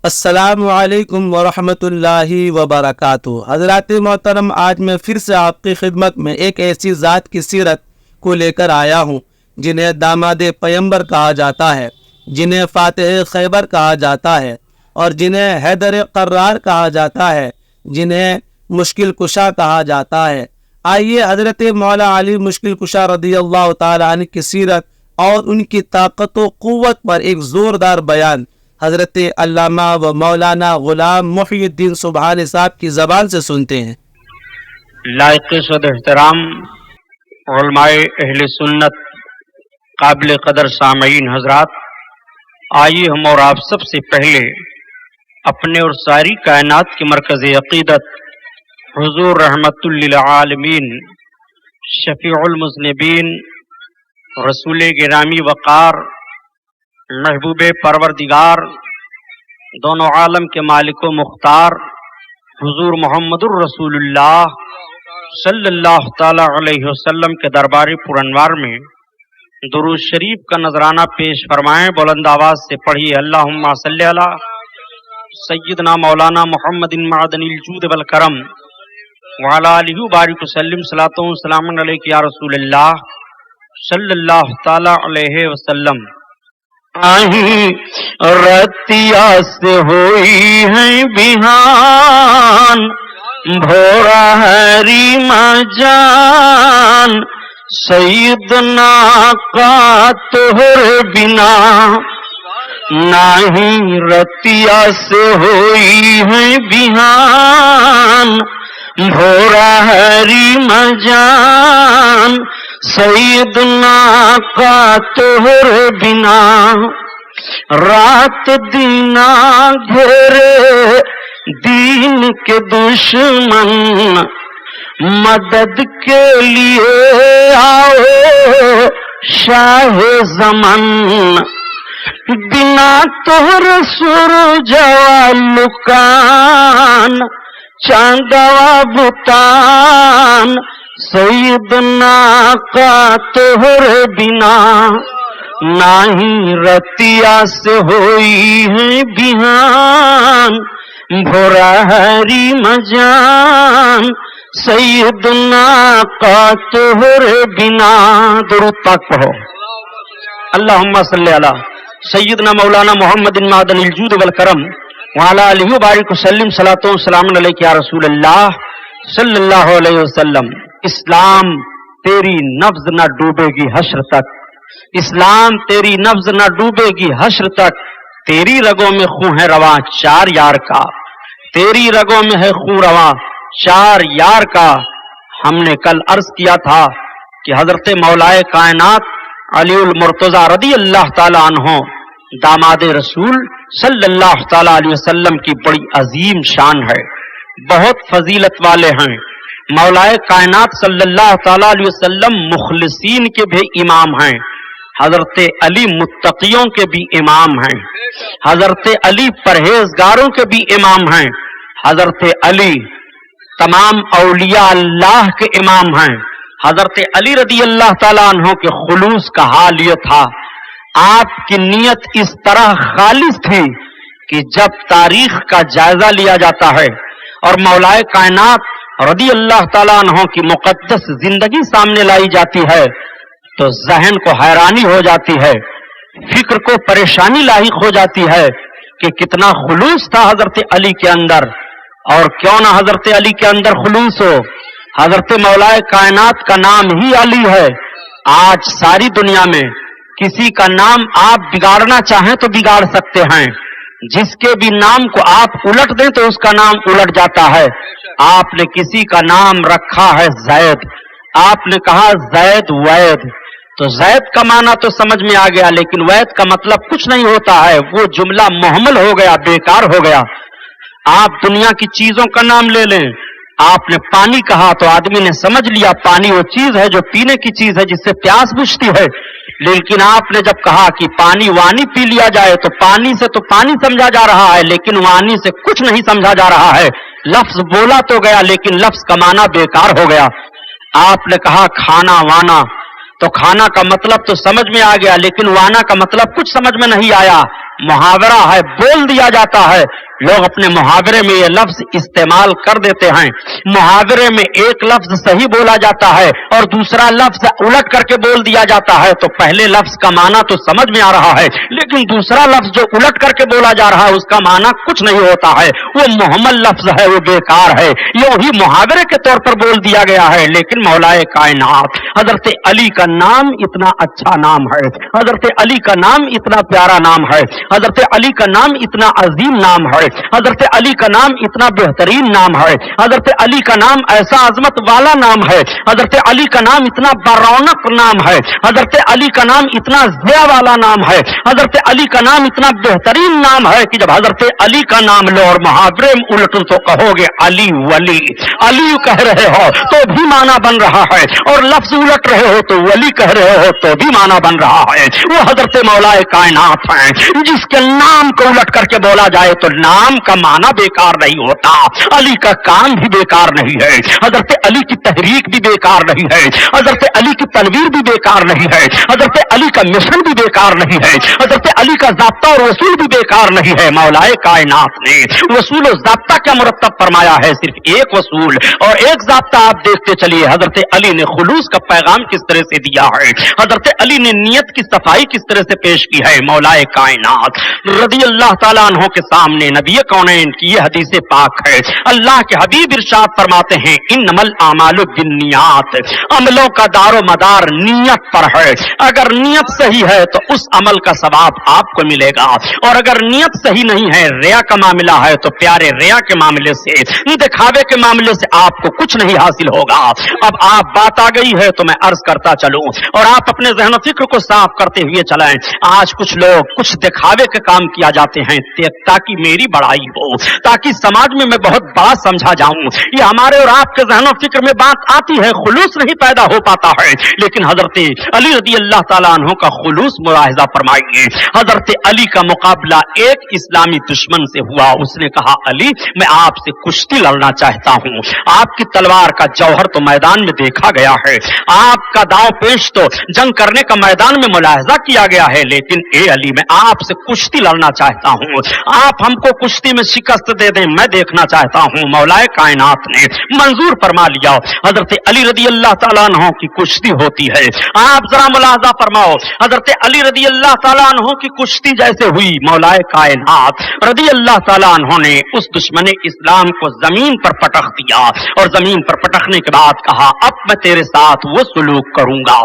السلام علیکم ورحمۃ اللہ وبرکاتہ۔ حضرات محترم، آج میں پھر سے آپ کی خدمت میں ایک ایسی ذات کی سیرت کو لے کر آیا ہوں جنہیں داماد پیمبر کہا جاتا ہے، جنہیں فاتح خیبر کہا جاتا ہے، اور جنہیں حیدر قرار کہا جاتا ہے، جنہیں مشکل کشا کہا جاتا ہے۔ آئیے حضرت مولا علی مشکل کشا رضی اللہ تعالی عنہ کی سیرت اور ان کی طاقت و قوت پر ایک زوردار بیان حضرت علامہ و مولانا غلام محی الدین سبحانی صاحب کی زبان سے سنتے ہیں۔ لائق صد احترام علماء اہل سنت، قابل قدر سامعین حضرات، آئیے ہم اور آپ سب سے پہلے اپنے اور ساری کائنات کے مرکز عقیدت حضور رحمت للعالمین، شفیع المذنبین، رسول گرامی وقار، محبوب پروردگار، دونوں عالم کے مالک و مختار حضور محمد الرسول اللہ صلی اللہ تعالی علیہ وسلم کے دربار پرانوار میں درود شریف کا نذرانہ پیش فرمائیں۔ بلند آواز سے پڑھیے، اللہم صلی علی سیدنا مولانا محمد معدن الجود والکرم وعلی آلہ بارک وسلم، صلاۃ و سلام علیک یا رسول اللہ صلی اللہ تعالی علیہ وسلم۔ رتیا سے ہوئی ہے بہان، بھورا ہے ریما جان، سیدنا کا تہر بنا نہیں رتیا سے ہوئی ہے بہان، بھورا ہے ریما جان، سیدنا کا تہر بنا، رات دینا گھیرے دین کے دشمن، مدد کے لیے آؤ شاہ زمن، بنا تہر سورج لکان، چاندوا بتان، سیدنا کا تہر بنا نہیں رتیا سے ہوئی ہے بہان، بھورا ہری مجان، سیدنا کا تہر بنا۔ درود پاک پڑھو۔ اللہم صلی علی سیدنا مولانا محمد معدن الجود والکرم وعلی آلہ بارک وسلم، صلاۃ و سلام علیک یا رسول اللہ صلی اللہ علیہ وسلم۔ اسلام تیری نبض نہ ڈوبے گی حشر تک، اسلام تیری نبض نہ ڈوبے گی حشر تک، تیری رگوں میں خون ہے رواں چار یار کا، تیری رگوں میں ہے خون رواں چار یار کا۔ ہم نے کل عرض کیا تھا کہ حضرت مولائے کائنات علی المرتضی رضی اللہ تعالی عنہ داماد رسول صلی اللہ تعالی علیہ وسلم کی بڑی عظیم شان ہے، بہت فضیلت والے ہیں۔ مولائے کائنات صلی اللہ تعالی علیہ وسلم مخلصین کے بھی امام ہیں، حضرت علی متقیوں کے بھی امام ہیں، حضرت علی پرہیزگاروں کے بھی امام ہیں، حضرت علی تمام اولیاء اللہ کے امام ہیں۔ حضرت علی رضی اللہ تعالیٰ عنہ کے خلوص کا حال یہ تھا، آپ کی نیت اس طرح خالص تھی کہ جب تاریخ کا جائزہ لیا جاتا ہے اور مولائے کائنات رضی اللہ تعالیٰ عنہ کی مقدس زندگی سامنے لائی جاتی ہے تو ذہن کو حیرانی ہو جاتی ہے، فکر کو پریشانی لاحق ہو جاتی ہے کہ کتنا خلوص تھا حضرت علی کے اندر، اور کیوں نہ حضرت علی کے اندر خلوص ہو، حضرت مولائے کائنات کا نام ہی علی ہے۔ آج ساری دنیا میں کسی کا نام آپ بگاڑنا چاہیں تو بگاڑ سکتے ہیں، جس کے بھی نام کو آپ الٹ دیں تو اس کا نام الٹ جاتا ہے۔ آپ نے کسی کا نام رکھا ہے زید، آپ نے کہا زید وید، تو زید کا معنی تو سمجھ میں آ گیا، لیکن وید کا مطلب کچھ نہیں ہوتا ہے، وہ جملہ محمل ہو گیا، بیکار ہو گیا۔ آپ دنیا کی چیزوں کا نام لے لیں، آپ نے پانی کہا تو آدمی نے سمجھ لیا پانی وہ چیز ہے جو پینے کی چیز ہے، جس سے پیاس بجھتی ہے، لیکن آپ نے جب کہا کہ پانی وانی پی لیا جائے تو پانی سے تو پانی سمجھا جا رہا ہے، لیکن وانی سے کچھ نہیں سمجھا جا رہا ہے۔ لفظ بولا تو گیا لیکن لفظ کا معنی بیکار ہو گیا۔ آپ نے کہا کھانا وانا، تو کھانا کا مطلب تو سمجھ میں آ گیا لیکن وانا کا مطلب کچھ سمجھ میں نہیں آیا۔ मुहावरा है, बोल दिया जाता है। लोग अपने मुहावरे में ये लफ्ज इस्तेमाल कर देते हैं। मुहावरे में एक लफ्ज सही बोला जाता है और दूसरा लफ्ज उलट करके बोल दिया जाता है, तो पहले लफ्ज का माना तो समझ में आ रहा है, लेकिन दूसरा लफ्ज जो उलट करके बोला जा रहा है उसका माना कुछ नहीं होता है, वो मुहम्मल लफ्ज है, वो बेकार है। यूं ही मुहावरे के तौर पर बोल दिया गया है। लेकिन मौलाए कायनात हजरत अली का नाम इतना अच्छा नाम है, हजरत अली का नाम इतना प्यारा नाम है, हजरत अली का नाम इतना अजीम नाम है, हजरत अली का नाम इतना बेहतरीन नाम है, हजरत अली का नाम ऐसा अजमत वाला नाम है, हजरत अली का नाम इतना बरौनक नाम है, हजरत अली का नाम इतना ज़िया वाला नाम है, हजरत अली का नाम इतना बेहतरीन नाम है कि जब हजरत अली का नाम लो और मुहावरे में उलटो तो कहोगे अली वली। अली कह रहे हो तो भी माना बन रहा है, और लफ्ज उलट रहे हो तो वली कह रहे हो तो भी माना बन रहा है। वो हजरत मौलाए कायनात हैं, जिसके नाम को उलट करके बोला जाए तो नाम का माना बेकार नहीं होता, अली का काम भी बेकार नहीं है, हजरत अली की तहरीक भी बेकार नहीं है, हजरत अली की तनवीर भी बेकार नहीं है, हजरत अली का मिशन भी बेकार नहीं है, हजरत अली का ज़ाब्ता और वसूल भी बेकार नहीं है। मौलाए कायनात ने वसूल और ज़ाब्ता क्या मुरत्तब फरमाया है? सिर्फ एक वसूल और एक ज़ाब्ता। आप देखते चलिए हजरत अली ने खुलूस का पैगाम किस तरह से दिया है, हजरत अली ने नियत की सफाई किस तरह से पेश की है। मौलाए कायनात रज़ी अल्लाह ताला अन्हु के सामने नबी कौनैन की ये हदीस पाक है। अल्लाह के हबीब इरशाद फरमाते हैं इन्नमल आमालु बिन्नियात, अमलों का दारो मदार नियत पर है। अगर नियत सही है तो उस अमल का सवाब आपको मिलेगा, और अगर नियत सही नहीं है, रिया का मामला है, तो प्यारे रिया के मामले से, दिखावे के मामले से आपको कुछ नहीं हासिल होगा। अब आप बात आ गई है तो मैं अर्ज करता चलूं और आप अपने ज़हन फिक्र को साफ करते हुए चलें। आज कुछ लोग कुछ दिखावे के काम किया जाते हैं ताकि मेरी बड़ाई हो, ताकि समाज में मैं बहुत बड़ा समझा जाऊं। ये हमारे और आपके ज़हन फिक्र में बात आती है, खुलूस नहीं पैदा हो पाता है। लेकिन हजरत अली रज़ी अल्लाह ताला अन्हु का खुलूस मुलाहिजा फरमाइए। हजरत अली का मुकाबला एक इस्लामी दुश्मन से हुआ। उसने कहा अली मैं आपसे कुश्ती लड़ना चाहता हूं। आपकी तलवार का जौहर तो मैदान में देखा गया है, आपका दांव पेश तो जंग करने का मैदान में मुलाहिजा किया गया है, लेकिन ए अली मैं आपसे कुश्ती लड़ना चाहता हूं। आप हमको कुश्ती में शिकस्त दे दें, मैं देखना चाहता हूं। मौलाए कायनात ने मंजूर फरमा लिया। हजरत अली रज़ी अल्लाह ताला अन्हु की कुश्ती होती है। आप जरा मुलाहिजा फरमाओ, हजरत अली रज़ी अल्लाह ताला अन्हु की कुश्ती जैसे हुई, मौलाए कायनात रज़ी अल्लाह ताला अन्हु ने उस दुश्मन इस्लाम को जमीन पर पटक दिया, और जमीन पर पटकने के बाद कहा अब मैं तेरे साथ वो सुलूक करूंगा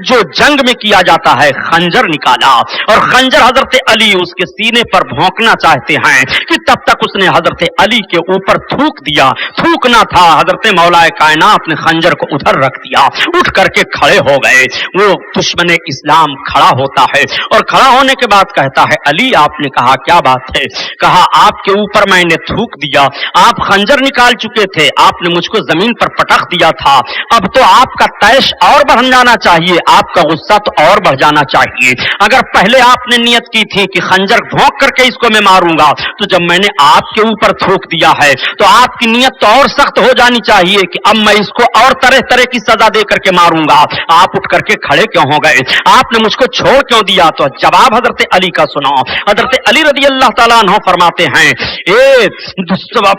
जो जंग में किया जाता है। खंजर निकाला और खंजर हजरत अली उसके सीने पर भोंकना चाहते हैं कि तब तक उसने हजरत अली के ऊपर थूक दिया। थूकना था, हजरत मौलाए कायनात ने खंजर को उधर रख दिया, उठ करके खड़े हो गए। वो दुश्मन इस्लाम खड़ा होता है और खड़ा होने के बाद कहता है अली आपने कहा क्या बात है? कहा आपके ऊपर मैंने थूक दिया, आप खंजर निकाल चुके थे, आपने मुझको जमीन पर पटक दिया था, अब तो आपका तैश और बढ़ जाना चाहिए, आपका गुस्सा तो और बढ़ जाना चाहिए। अगर पहले आपने नियत की थी कि खंजर भोंक करके इसको मैं मारूंगा, तो जब मैंने आपके ऊपर थूक दिया है तो आपकी नियत तो और सख्त हो जानी चाहिए कि अब मैं इसको और तरह तरह की सजा दे करके मारूंगा। आप उठ करके खड़े क्यों हो गए? आपने मुझको छोड़ क्यों दिया? तो जवाब हजरत अली का सुनो। हजरत अली रज़ी अल्लाह ताला अन्हु फरमाते हैं ए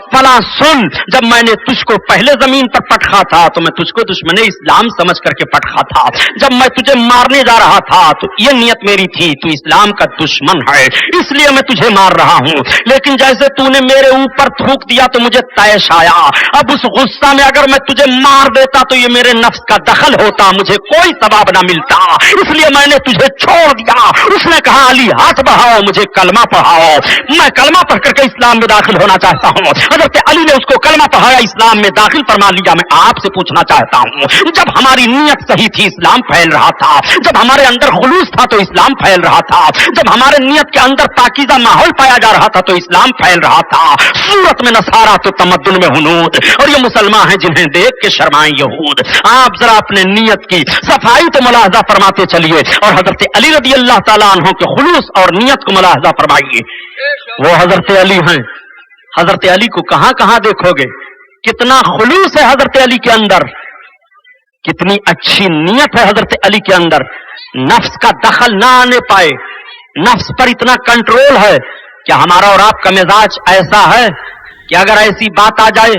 फला सुन, जब मैंने तुझको पहले जमीन पर पटखा था तो मैं तुझको दुश्मन इस्लाम समझ करके पटखा था। जब मैं तुझे मारने जा रहा था तो ये नियत मेरी थी तू इस्लाम का दुश्मन है, इसलिए मैं तुझे मार रहा हूं। लेकिन जैसे तूने मेरे ऊपर थूक दिया तो मुझे तैश आया। अब उस गुस्सा में अगर मैं तुझे मार देता तो ये मेरे नफ्स का दखल होता, मुझे कोई सवाब ना मिलता, इसलिए मैंने तुझे छोड़ दिया। उसने कहा अली हाथ बढ़ाओ, मुझे कलमा पढ़ाओ, मैं कलमा पढ़ करके इस्लाम में दाखिल होना चाहता हूं। हजरत अली ने उसको कलमा पढ़ाया, इस्लाम में दाखिल फरमा लिया। मैं आपसे पूछना चाहता हूं, जब हमारी नियत सही थी इस्लाम फैल रहा था, जब हमारे अंदर खुलूस था तो इस्लाम फैल रहा था, जब हमारे नियत के अंदर पाकीज़ा माहौल पाया जा रहा था तो इस्लाम फैल रहा था। सूरत में नसारा तो तमद्दुन में हुनूद, और ये मुसलमान हैं जिन्हें देख के शर्माए यहूद। आप जरा अपने नियत की सफाई तो मुलाहजा फरमाते चलिए और हजरत अली रज़ी अल्लाह ताला अन्हु के खुलूस और नियत को मुलाहजा फरमाइए। वो हजरत अली हैं। हजरत अली को कहां कहां देखोगे, कितना खुलूस है हजरत अली के अंदर, कितनी अच्छी नियत है हजरत अली के अंदर। नफ्स का दखल ना आने पाए, नफ्स पर इतना कंट्रोल है कि हमारा और आपका मिजाज ऐसा है कि अगर ऐसी बात आ जाए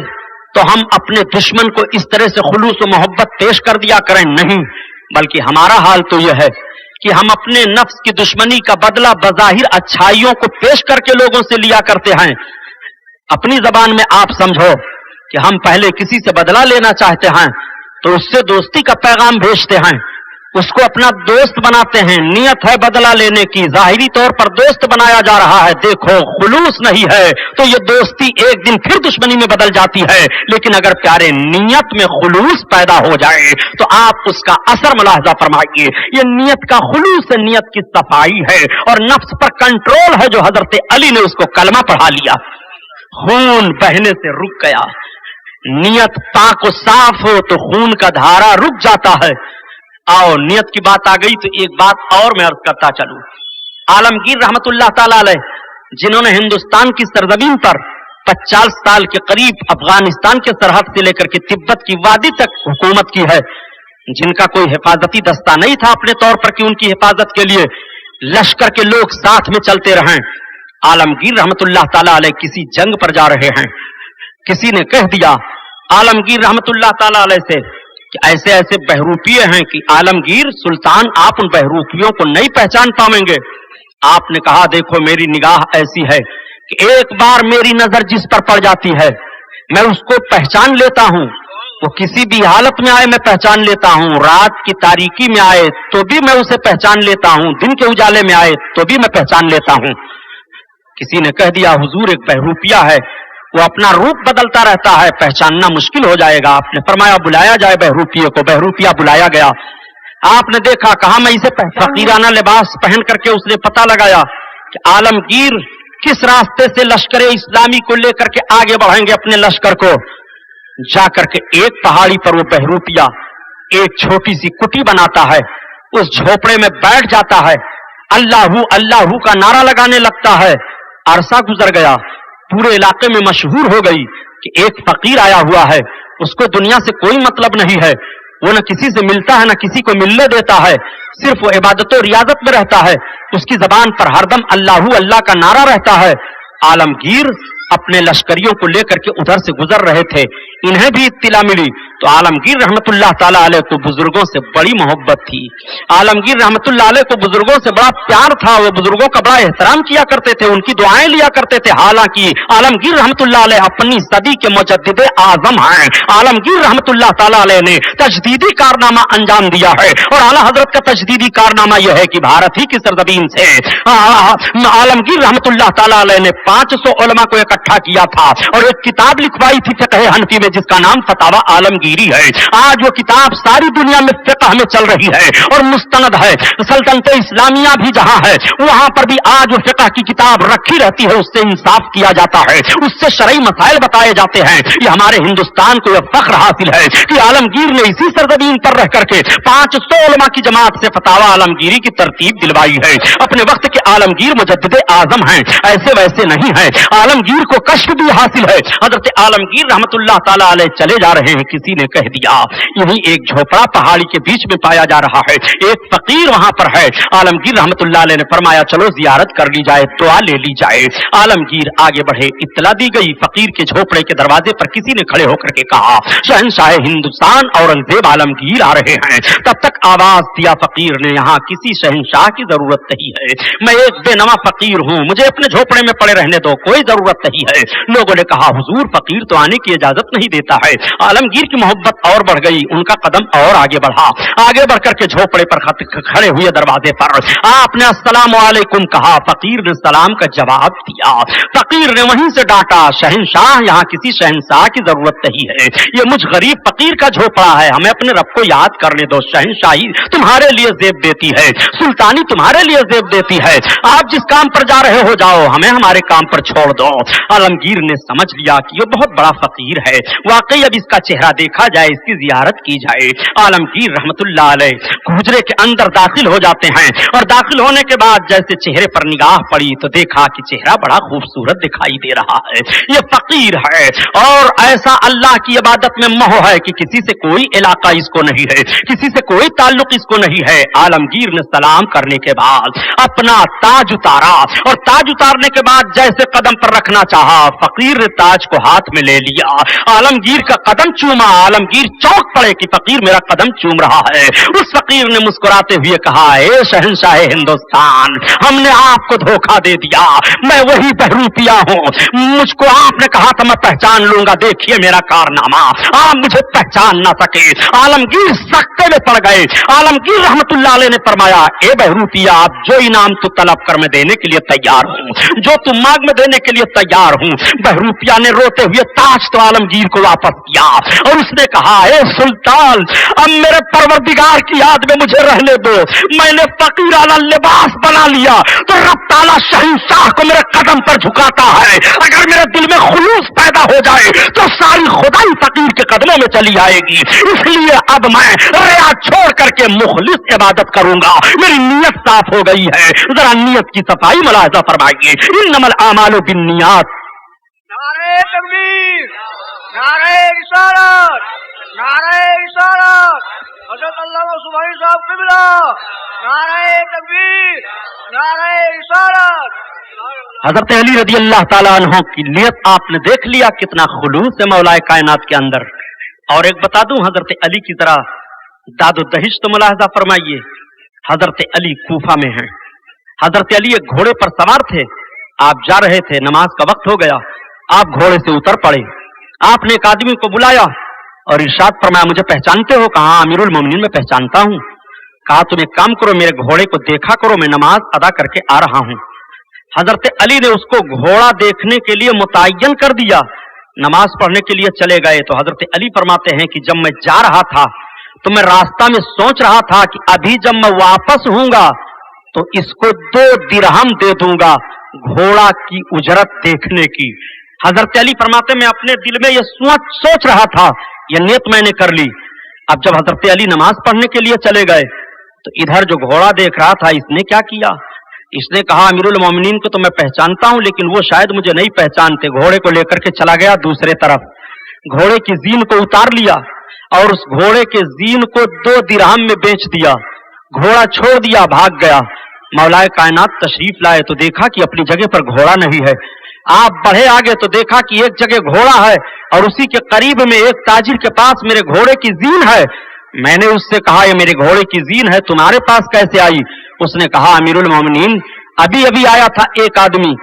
तो हम अपने दुश्मन को इस तरह से खुलूस और मोहब्बत पेश कर दिया करें, नहीं, बल्कि हमारा हाल तो यह है कि हम अपने नफ्स की दुश्मनी का बदला बज़ाहिर अच्छाइयों को पेश करके लोगों से लिया करते हैं। अपनी जबान में आप समझो कि हम पहले किसी से बदला लेना चाहते हैं तो उससे दोस्ती का पैगाम भेजते हैं, उसको अपना दोस्त बनाते हैं, नियत है बदला लेने की, जाहिरी तौर पर दोस्त बनाया जा रहा है, देखो खुलूस नहीं है तो ये दोस्ती एक दिन फिर दुश्मनी में बदल जाती है। लेकिन अगर प्यारे नियत में खुलूस पैदा हो जाए तो आप उसका असर मुलाहजा फरमाइए। ये नियत का खुलूस है, नियत की सफाई है और नफ्स पर कंट्रोल है, जो हजरत अली ने उसको कलमा पढ़ा लिया, खून बहने से रुक गया। नियत पाक और साफ हो तो खून का धारा रुक जाता है। आओ नियत की बात आ गई तो एक बात और मैं अर्ज करता चलूं। आलमगीर रहमतुल्लाह ताला अलैह, जिन्होंने हिंदुस्तान की सरजमीन पर 50 साल के करीब अफगानिस्तान के सरहद से लेकर के तिब्बत की वादी तक हुकूमत की है, जिनका कोई हिफाजती दस्ता नहीं था अपने तौर पर कि उनकी हिफाजत के लिए लश्कर के लोग साथ में चलते रहें। आलमगीर रहमतुल्लाह ताला अलैह किसी जंग पर जा रहे हैं, किसी ने कह दिया आलमगीर रहमतुल्लाह ताला अलैह से कि ऐसे ऐसे बहरूपिये हैं कि आलमगीर सुल्तान आप उन बहरूपियों को नहीं पहचान पाएंगे। आपने कहा देखो मेरी निगाह ऐसी है कि एक बार मेरी नजर जिस पर पड़ जाती है मैं उसको पहचान लेता हूं, वो किसी भी हालत में आए मैं पहचान लेता हूं, रात की तारीकी में आए तो भी मैं उसे पहचान लेता हूं, दिन के उजाले में आए तो भी मैं पहचान लेता हूं। किसी ने कह दिया हुजूर एक बहरूपिया है, वो अपना रूप बदलता रहता है, पहचानना मुश्किल हो जाएगा। आपने फरमाया बुलाया जाए बहरूपिये को। बहरूपिया बुलाया गया। आपने देखा, कहा मैं इसे फकीराना लिबास पहन करके उसने पता लगाया कि आलमगीर किस रास्ते से लश्कर इस्लामी को लेकर के आगे बढ़ेंगे अपने लश्कर को। जाकर के एक पहाड़ी पर वो बहरूपिया एक छोटी सी कुटी बनाता है, उस झोपड़े में बैठ जाता है, अल्लाहू अल्लाहू का नारा लगाने लगता है। अरसा गुजर गया, पूरे इलाके में मशहूर हो गई कि एक फकीर आया हुआ है, उसको दुनिया से कोई मतलब नहीं है, वो न किसी से मिलता है न किसी को मिलने देता है, सिर्फ वो इबादत और रियाजत में रहता है, उसकी जबान पर हरदम अल्लाहू अल्लाह का नारा रहता है। आलमगीर अपने लश्करियों को लेकर के उधर से गुजर रहे थे, इन्हें भी इत्तिला मिली तो आलमगीर रहमतुल्लाह ताला अलैह को बुजुर्गों से बड़ी मोहब्बत थी। आलमगीर रहमतुल्लाह अलैह को बुजुर्गों से बड़ा प्यार था, वो बुजुर्गों का बड़ा एहतराम किया करते थे, उनकी दुआएं लिया करते थे। हालांकि आलमगीर रहमतुल्लाह अलैह अपनी सदी के मुजद्दिदे आजम हैं। आलमगीर रहमतुल्लाह ताला अलैह ने तजदीदी कारनामा अंजाम दिया है और आला हजरत का तजदीदी कारनामा यह है कि भारत ही की सरजमीन से आलमगीर रहमतुल्लाह ताला अलैह ने 500 उलमा को इकट्ठा किया था और एक किताब लिखवाई थी फिक़ह हनफी में, जिसका नाम फतावा आलमगीरी है। आज वो किताब सारी दुनिया में फिक़ह में चल रही है और मुस्तनद है। सल्तनत इस्लामिया भी जहां है वहां पर भी आज वो फिक़ह की किताब रखी रहती है, उससे इंसाफ किया जाता है, उससे शरई मसाइल बताए जाते हैं। ये हमारे हिंदुस्तान को यह फख्र हासिल है कि आलमगीर ने इसी सरजमीन पर रह करके 500 उलमा की जमात से फतावा आलमगीरी की तरतीब दिलवाई है। अपने वक्त के आलमगीर मुजद्दिदे आजम हैं, ऐसे वैसे नहीं है। आलमगीर को कश्फ भी हासिल है। हजरत आलमगीर रहमतुल्लाह ताला अलैह चले जा रहे हैं, किसी ने कह दिया यही एक झोपड़ा पहाड़ी के बीच में पाया जा रहा है, एक फकीर वहां पर है। आलमगीर रहमतुल्लाह अलैह ने फरमाया चलो जियारत कर ली जाए, दुआ ले ली जाए। आलमगीर आगे बढ़े, इत्तला दी गई फकीर के झोपड़े के दरवाजे पर किसी ने खड़े होकर के कहा शहंशाह हिंदुस्तान औरंगजेब आलमगीर आ रहे हैं। तब तक आवाज दिया फकीर ने, यहाँ किसी शहंशाह की जरूरत नहीं है, मैं एक बेनवा फकीर हूँ, मुझे अपने झोपड़े में पड़े रहने दो, कोई जरूरत नहीं है। लोगों ने कहा हुजूर फकीर तो आने की इजाजत नहीं देता है। आलमगीर की मोहब्बत और बढ़ गई, उनका कदम और आगे बढ़ा। आगे बढ़कर के झोपड़े पर खड़े हुए दरवाजे पर आपने अस्सलामु अलैकुम कहा, फकीर ने सलाम का जवाब दिया। फकीर ने वहीं से डांटा शहंशाह यहाँ किसी शहंशाह की जरूरत नहीं है, ये मुझ गरीब फकीर का झोपड़ा है, हमें अपने रब को याद करने दो। शहंशाही तुम्हारे लिए जेब देती है, सुल्तानी तुम्हारे लिए जेब देती है, आप जिस काम पर जा रहे हो जाओ, हमें हमारे काम पर छोड़ दो। आलमगीर ने समझ लिया कि ये बहुत बड़ा फकीर है, वाकई अब इसका चेहरा देख دیکھا جائے, इसकी जियारत की जाए. आलमगीर रहमतुल्लाह अलैह हुजरे के अंदर दाखिल हो जाते हैं और दाखिल होने के बाद जैसे चेहरे पर निगाह पड़ी तो देखा कि चेहरा बड़ा खूबसूरत दिखाई दे रहा है. ये फकीर है और ऐसा अल्लाह की इबादत में मोह है कि किसी से कोई इलाका इसको नहीं है, किसी से कोई ताल्लुक इसको नहीं है. आलमगीर ने सलाम करने के बाद अपना ताज उतारा और ताज उतारने के बाद जैसे कदम पर रखना चाहा, फकीर ने ताज को हाथ में ले लिया, आलमगीर का कदम चूमा. आलमगीर चौंक पड़े कि फकीर मेरा कदम चूम रहा है. उस फकीर ने मुस्कुराते हुए कहा, ए शहंशाह हिंदुस्तान, हमने आपको धोखा दे दिया, मैं वही बहरूपिया हूँ, मुझको आपने कहा था मैं पहचान लूंगा, देखिए मेरा कारनामा, आप मुझे पहचान ना सके. आलमगीर सकते में पड़ गए. आलमगीर रहमतुल्लाह अलैह ने फरमाया, ए बहरूपिया, आप जो इनाम तू तलब कर मैं देने के लिए तैयार हूँ, जो तू मांग मैं देने के लिए तैयार हूँ. बहरूपिया ने रोते हुए ताज तो आलमगीर को वापस दिया और उसने कहा, ए सुल्तान, अब मेरे परवरदिगार की याद में मुझे रहने दो, मैंने फकीराना लिबास बना लिया तो रब ताला शहंशाह को मेरे कदम पर झुकाता है. अगर मेरे दिल में खुलूस पैदा हो जाए तो सारी खुदाई फकीर के कदमों में चली आएगी. इसलिए अब मैं रिया छोड़ करके मुखलिस इबादत करूंगा, मेरी नीयत साफ हो गई है. जरा नीयत की सफाई मुलाहिजा फरमाइए. इन्नमल आमालु बिन्नियात. नारे तकबीर, नारे रिसालत, नारे रिसालत, हज़रत अल्लामा सुबहानी साहब क़िबला, नारे तकबीर, नारे रिसालत. हजरत अली रदी अल्लाह ताला अन्हु की नियत आपने देख लिया कितना खुलूस है मौलाए कायनात के अंदर. और एक बता दूं, हजरत अली की तरह दादो दहिश तो मुलाहिजा फरमाइए. हजरत अली कूफा में हैं. हजरत अली एक घोड़े पर सवार थे, आप जा रहे थे, नमाज का वक्त हो गया, आप घोड़े से उतर पड़े. आपने एक आदमी को बुलाया और इरशाद फरमाया, मुझे पहचानते हो? कहा, अमीरुल मोमिनीन में पहचानता हूं. कहा, तुम एक काम करो, मेरे घोड़े को देखा करो, मैं नमाज अदा करके आ रहा हूं. हजरत अली ने उसको घोड़ा देखने के लिए मुतय्यन कर दिया, नमाज पढ़ने के लिए चले गए. तो हजरत अली फरमाते हैं कि जब मैं जा रहा था तो मैं रास्ता में सोच रहा था कि अभी जब मैं वापस हूंगा तो इसको 2 दिरहम दे दूंगा घोड़ा की उजरत देखने की. हजरत अली फरमाते मैं अपने दिल में ये सोच रहा था, ये नियत मैंने कर ली. अब जब हजरत अली नमाज पढ़ने के लिए चले गए तो इधर जो घोड़ा देख रहा था इसने क्या किया, इसने कहा, अमीरुल मोमिनीन को तो मैं पहचानता हूं लेकिन वो शायद मुझे नहीं पहचानते. घोड़े को लेकर के चला गया दूसरे तरफ, घोड़े की जीन को उतार लिया और उस घोड़े के जीन को 2 दिरहम में बेच दिया, घोड़ा छोड़ दिया, भाग गया. मौलाए कायनात तशरीफ लाए तो देखा कि अपनी जगह पर घोड़ा नहीं है. आप बढ़े आगे तो देखा कि एक जगह घोड़ा है और उसी के करीब में एक ताजिर के पास मेरे घोड़े की जीन है. मैंने उससे कहा, ये मेरे घोड़े की जीन है, तुम्हारे पास कैसे आई? उसने कहा, अमीरुल मोमिनीन, अभी अभी आया था एक आदमी,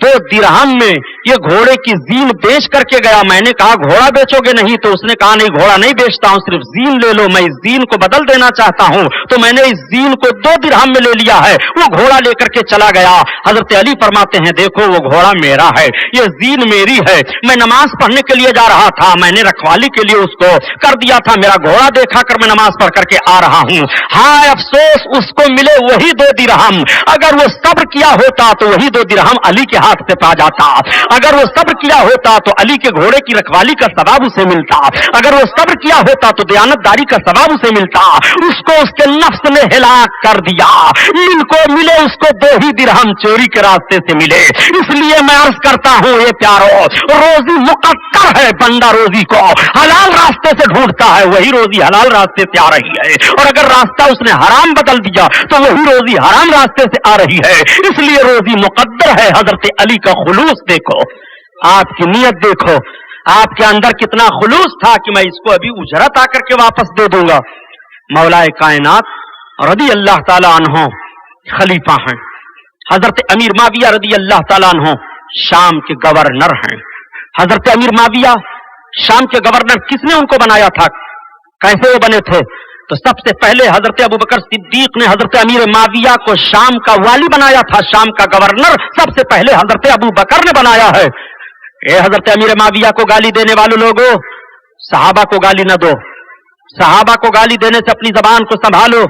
2 दिरहम में ये घोड़े की जीन बेच करके गया. मैंने कहा, घोड़ा बेचोगे? नहीं. तो उसने कहा, नहीं, घोड़ा नहीं बेचता हूं, सिर्फ जीन ले लो, मैं इस जीन को बदल देना चाहता हूं. तो मैंने इस जीन को 2 दिरहम में ले लिया है. वो घोड़ा लेकर के चला गया. हजरत अली फरमाते हैं, देखो वो घोड़ा मेरा है, ये जीन मेरी है, मैं नमाज पढ़ने के लिए जा रहा था, मैंने रखवाली के लिए उसको कर दिया था, मेरा घोड़ा देखा कर मैं नमाज पढ़ करके आ रहा हूं. हाय अफसोस, उसको मिले वही 2 दिरहम. अगर वो सब्र किया होता तो वही 2 दिरहम अली के हाथ से पा जाता. अगर वो सब्र किया होता तो अली के घोड़े की रखवाली का सवाब उसे मिलता. अगर वो सब्र किया होता तो दयानतदारी का सवाब उसे मिलता. उसको उसके नफ्स ने हिलाक कर दिया. इनको मिले उसको 2 ही दिरहम चोरी के रास्ते से मिले. इसलिए मैं अर्ज करता हूं, ये प्यारो, रोजी मुकद्दर है, बंदा रोजी को हलाल रास्ते से ढूंढता है, वही रोजी हलाल रास्ते से आ रही है. और अगर रास्ता उसने हराम बदल दिया तो वही रोजी हराम रास्ते से आ रही है. इसलिए रोजी मुकद्दर है. हजरत अली का खुलूस देखो, आपकी नियत देखो, आपके अंदर कितना खुलूस था कि मैं इसको अभी उजरत आकर के वापस दे दूंगा. मौलाए कायनात रदी अल्लाह ताला अन्हो खलीफा हैं. हजरत अमीर माविया रदी अल्लाह ताला अन्हो शाम के गवर्नर हैं. हजरत अमीर माविया शाम के गवर्नर किसने उनको बनाया था, कैसे वो बने थे? तो सबसे पहले हजरत अबू बकर सिद्दीक ने हजरत अमीर माविया को शाम का वाली बनाया था, शाम का गवर्नर सबसे पहले हजरत अबू बकर ने बनाया है. ए हजरत अमीर माविया को गाली देने वाले लोगों, सहाबा को गाली न दो, सहाबा को गाली देने से अपनी जबान को संभालो.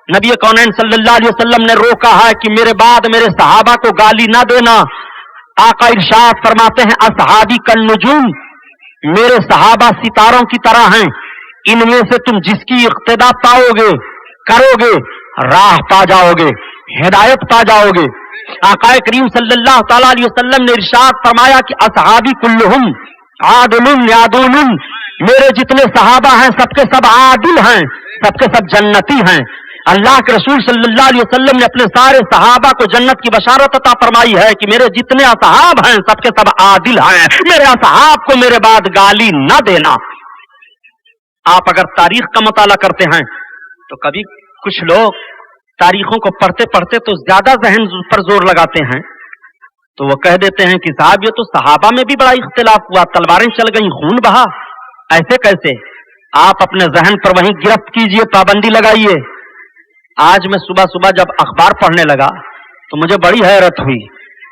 नबी कौनैन सल्लल्लाहु अलैहि वसल्लम ने रोका है कि मेरे बाद मेरे सहाबा को गाली न देना. आका इरशाद फरमाते हैं, असहाबी कन नुजूम, मेरे सहाबा सितारों की तरह हैं. इनमें से तुम जिसकी इक्तिदा पाओगे, करोगे, राह पा जाओगे, हिदायत पा जाओगे। आकाए करीम सल्लल्लाहु तआला अलैहि वसल्लम ने इरशाद फरमाया कि असहाबी कुल्लुहुम आदिलुन यादुलुन, मेरे जितने सहाबा हैं सबके सब आदिल हैं, सबके सब जन्नती हैं। अल्लाह के रसूल सल्लल्लाहु अलैहि वसल्लम ने अपने सारे सहाबा को जन्नत की बशारत अता फरमाई है कि मेरे जितने असहाब हैं सबके सब आदिल हैं, मेरे असहाब को मेरे बाद गाली न देना। आप अगर तारीख का मुताला करते हैं तो कभी कुछ लोग तारीखों को पढ़ते पढ़ते तो ज्यादा जहन पर जोर लगाते हैं, तो वो कह देते हैं कि साहब ये तो सहाबा में भी बड़ा इख्तिलाफ हुआ, तलवारें चल गई, खून बहा, ऐसे कैसे। आप अपने जहन पर वहीं गिरफ्त कीजिए, पाबंदी लगाइए। आज मैं सुबह सुबह जब अखबार पढ़ने लगा तो मुझे बड़ी हैरत हुई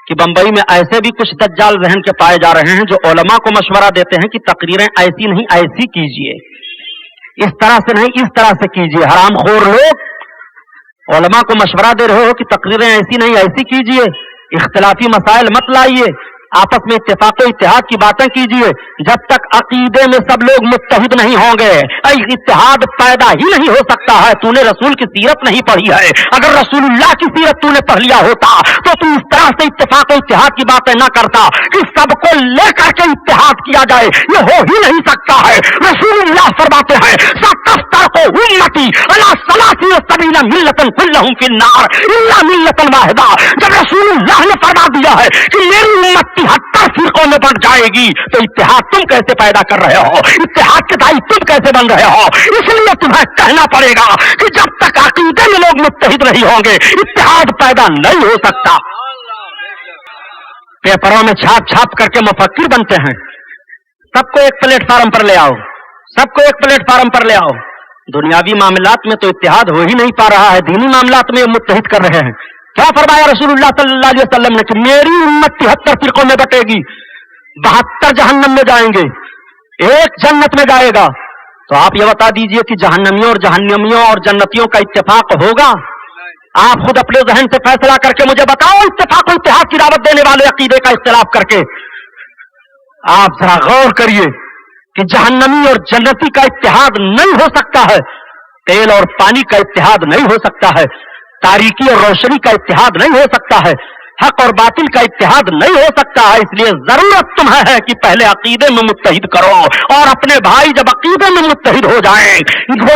कि बंबई में ऐसे भी कुछ दज्जाल जहन के पाए जा रहे हैं जो उलमा को मशवरा देते हैं कि तकरीरें ऐसी नहीं ऐसी कीजिए, इस तरह से नहीं इस तरह से कीजिए। हरामखोर लोग उलमा को मशवरा दे रहे हो कि तकरीरें ऐसी नहीं ऐसी कीजिए, इख्तिलाफी मसाइल मत लाइए, आपस में इत्तेफाक इत्तेहाद की बातें कीजिए। जब तक अकीदे में सब लोग मुत्तहिद नहीं होंगे इत्तेहाद पैदा ही नहीं हो सकता है। तूने रसूल की सीरत नहीं पढ़ी है, अगर रसूलुल्लाह की सीरत तूने पढ़ लिया होता तो तू इस तरह से इत्तेफाक इत्तेहाद की बातें ना करता कि सबको लेकर के इत्तेहाद किया जाए, ये हो ही नहीं सकता है। रसूलुल्लाह फरमाते हैं सतफ्तरकु उम्मती अला सलासी सबीना मिल्लतन कुल्लहुम फिन्नार इल्ला मिल्लतन वाहिदा। जब रसूलुल्लाह ने फरमा दिया है कि मेरी उम्मत 73 फिरकों में बढ़ जाएगी तो इत्तेहाद तुम कैसे पैदा कर रहे हो, इत्तेहाद के दाई तुम कैसे बन रहे हो। इसलिए तुम्हें कहना पड़ेगा कि जब तक अकीदे में लोग मुत्तहिद नहीं होंगे इत्तेहाद पैदा नहीं हो सकता। पेपरों में छाप छाप करके मुफक्किर बनते हैं, सबको एक प्लेटफार्म पर ले आओ, सबको एक प्लेटफार्म पर ले आओ। दुनियावी मामलात में तो इत्तेहाद हो ही नहीं पा रहा है, दीनी मामलात में मुत्तहिद कर रहे हैं। क्या फरमाया रसूलुल्लाह सल्लल्लाहु अलैहि वसल्लम ने कि मेरी उम्मत 73 फिरकों में बटेगी, 72 जहन्नम में जाएंगे, एक जन्नत में जाएगा। तो आप ये बता दीजिए कि जहन्नमियों और जन्नतियों का इत्तेफाक होगा? आप खुद अपने जहन से फैसला करके मुझे बताओ, इत्तेफाक इत्तेहाद की दावत देने वाले अकीदे का इख्तिलाफ करके आप जरा गौर करिए कि जहन्नमी और जन्नती का इत्तेहाद नहीं हो सकता है, तेल और पानी का इत्तेहाद नहीं हो सकता है, तारीकी और रोशनी का इत्तेहाद नहीं हो सकता है, हक और बातिल का इत्तेहाद नहीं हो सकता है। इसलिए जरूरत तुम्हें है कि पहले अकीदे में मुत्तहिद करो, और अपने भाई जब अकीदे में मुत्तहिद हो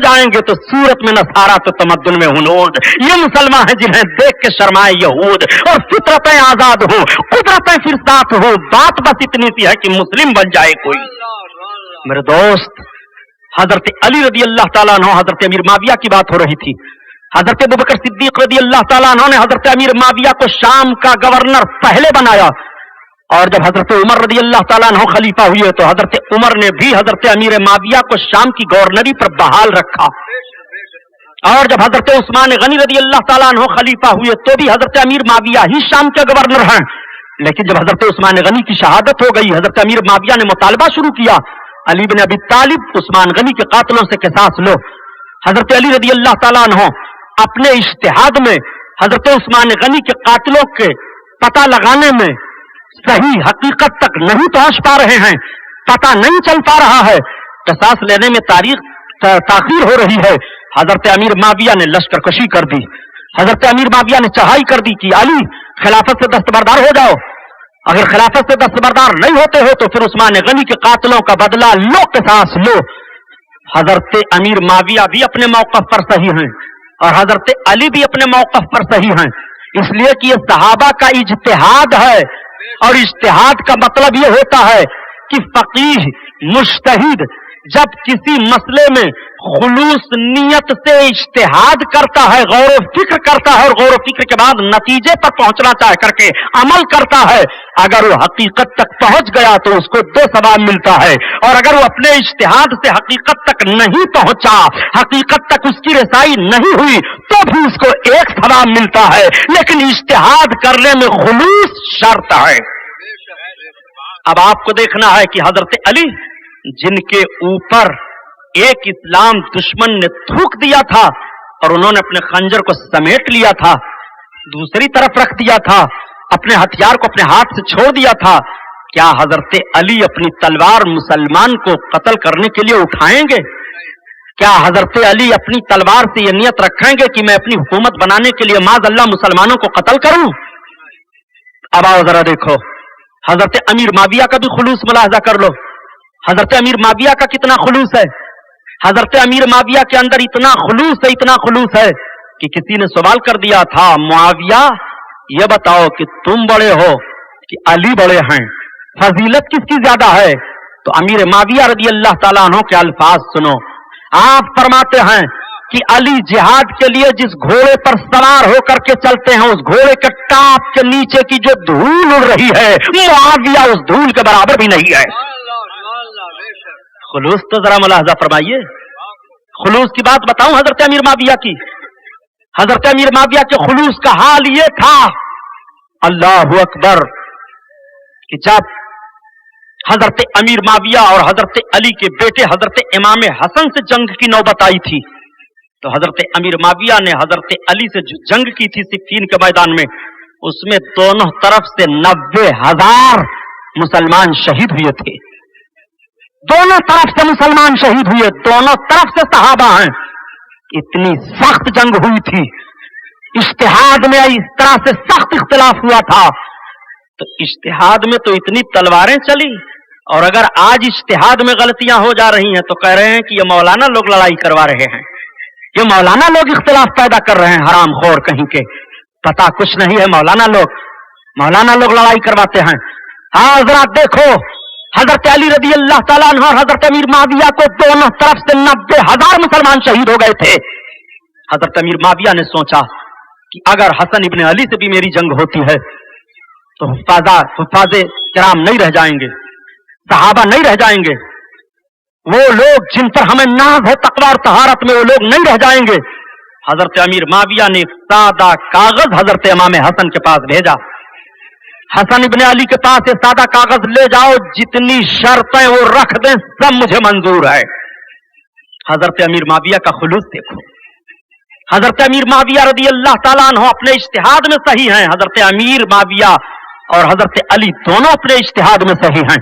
जाएंगे तो सूरत में नसारा तो तमद्दुन में हुनूद। ये मुसलमान हैं जिन्हें देख के शर्माए यहूद, और फितरतें आजाद हो, कुदरतें फिर साथ हो। बात बस इतनी सी है कि मुस्लिम बन जाए कोई। मेरे दोस्त, हजरत अली रदी अल्लाह ताला अन्हु, हजरत अमीर माविया की बात हो रही थी। हजरत अबू बकर सिद्दीक रदी अल्लाह ताला अन्हु ने हजरत अमीर माविया को शाम का गवर्नर पहले बनाया, और जब हजरत उमर रदी अल्लाह ताला अन्हु खलीफा हुए तो हजरत उमर ने भी हजरत अमीर माविया को शाम की गवर्नरी पर बहाल रखा, और जब हजरत उस्मान गनी रदी अल्लाह ताला अन्हु खलीफा हुए तो भी हजरत अमीर माविया ही शाम के गवर्नर हैं। लेकिन जब हजरत उस्मान गनी की शहादत हो गई, हजरत अमीर माविया ने मुतालबा शुरू किया, अली बिन अबी तालिब उस्मान गनी के कातलों से किसास लो। हजरत अली रदी अल्लाह ताला अन्हु अपने इज्तिहाद में हजरत उस्मान गनी के कातिलों के पता लगाने में सही हकीकत तक नहीं पहुंच पा रहे हैं, पता नहीं चल पा रहा है, किसास लेने में ताखीर हो रही है। हजरत अमीर माविया ने लश्करकशी कर दी, हजरत अमीर माविया ने चढ़ाई कर दी कि अली खिलाफत से दस्तबरदार हो जाओ, अगर खिलाफत से दस्तबरदार नहीं होते हो तो फिर उस्मान गनी के कातिलों का बदला लो, किसास लो। हजरत अमीर माविया भी अपने मौक़िफ़ पर सही हैं और हजरत अली भी अपने मौक़िफ़ पर सही हैं, इसलिए कि ये सहाबा का इज्तिहाद है, और इज्तिहाद का मतलब ये होता है कि फकीह मुज्तहिद जब किसी मसले में खुलूस नियत से इज्तिहाद करता है, गौर फिक्र करता है, और गौर फिक्र के बाद नतीजे पर पहुंचना चाह करके अमल करता है, अगर वो हकीकत तक पहुंच गया तो उसको 2 सवाब मिलता है, और अगर वो अपने इज्तिहाद से हकीकत तक नहीं पहुंचा, हकीकत तक उसकी रसाई नहीं हुई, तो भी उसको 1 सवाब मिलता है। लेकिन इज्तिहाद करने में खुलूस शर्त है। अब आपको देखना है कि हजरत अली जिनके ऊपर एक इस्लाम दुश्मन ने थूक दिया था और उन्होंने अपने खंजर को समेट लिया था, दूसरी तरफ रख दिया था, अपने हथियार को अपने हाथ से छोड़ दिया था, क्या हजरत अली अपनी तलवार मुसलमान को कत्ल करने के लिए उठाएंगे? کیا حضرت علی اپنی تلوار سے یہ نیت رکھیں گے کہ میں اپنی حکومت بنانے کے لیے معاذ اللہ مسلمانوں کو قتل کروں؟ اب آؤ ذرا دیکھو، حضرت امیر معاویہ کا بھی خلوص ملاحظہ کر لو. حضرت امیر معاویہ کا کتنا خلوص ہے. حضرت امیر معاویہ کے اندر اتنا خلوص ہے، اتنا خلوص ہے کہ کسی نے سوال کر دیا تھا، معاویہ یہ بتاؤ کہ تم بڑے ہو کہ علی بڑے ہیں، فضیلت کس کی زیادہ ہے؟ تو امیر معاویہ رضی اللہ تعالیٰ عنہ کے الفاظ سنو. آپ فرماتے ہیں کہ علی جہاد کے لیے جس گھوڑے پر سوار ہو کر کے چلتے ہیں، اس گھوڑے کے ٹاپ کے نیچے کی جو دھول اڑ رہی ہے، معاویہ اس دھول کے برابر بھی نہیں ہے. خلوص تو ذرا ملاحظہ فرمائیے. خلوص کی بات بتاؤں حضرت امیر معاویہ کی. حضرت امیر معاویہ کے خلوص کا حال یہ تھا، اللہ اکبر، کہ جب حضرت امیر معاویہ اور حضرت علی کے بیٹے حضرت امام حسن سے جنگ کی نوبت آئی تھی، تو حضرت امیر معاویہ نے حضرت علی سے جو جنگ کی تھی صفین کے میدان میں، اس میں دونوں طرف سے 90,000 مسلمان شہید ہوئے تھے. دونوں طرف سے مسلمان شہید ہوئے، دونوں طرف سے صحابہ ہیں. اتنی سخت جنگ ہوئی تھی، اجتہاد میں اس طرح سے سخت اختلاف ہوا تھا. تو اجتہاد میں تو اتنی تلواریں چلی، اور اگر آج اجتہاد میں غلطیاں ہو جا رہی ہیں تو کہہ رہے ہیں کہ یہ مولانا لوگ لڑائی کروا رہے ہیں، یہ مولانا لوگ اختلاف پیدا کر رہے ہیں، حرام خور کہیں کے. پتا کچھ نہیں ہے، مولانا لوگ لڑائی کرواتے ہیں. ہاں ذرا دیکھو، حضرت علی رضی اللہ تعالیٰ عنہ اور حضرت امیر معاویہ کو دونوں طرف سے 90,000 مسلمان شہید ہو گئے تھے. حضرت امیر معاویہ نے سوچا کہ اگر حسن ابن علی سے بھی میری جنگ ہوتی ہے تو حفاظ کرام نہیں رہ جائیں گے، صحابہ نہیں رہ جائیں گے، وہ لوگ جن پر ہمیں ناز ہے تقوی اور طہارت میں، وہ لوگ نہیں رہ جائیں گے. حضرت امیر معاویہ نے ایک سادہ کاغذ حضرت امام حسن کے پاس بھیجا. حسن ابن علی کے پاس یہ سادہ کاغذ لے جاؤ، جتنی شرطیں وہ رکھ دیں سب مجھے منظور ہے. حضرت امیر معاویہ کا خلوص دیکھو. حضرت امیر معاویہ رضی اللہ تعالیٰ عنہ اپنے اجتہاد میں صحیح ہیں. حضرت امیر معاویہ اور حضرت علی دونوں اپنے اجتہاد میں صحیح ہیں.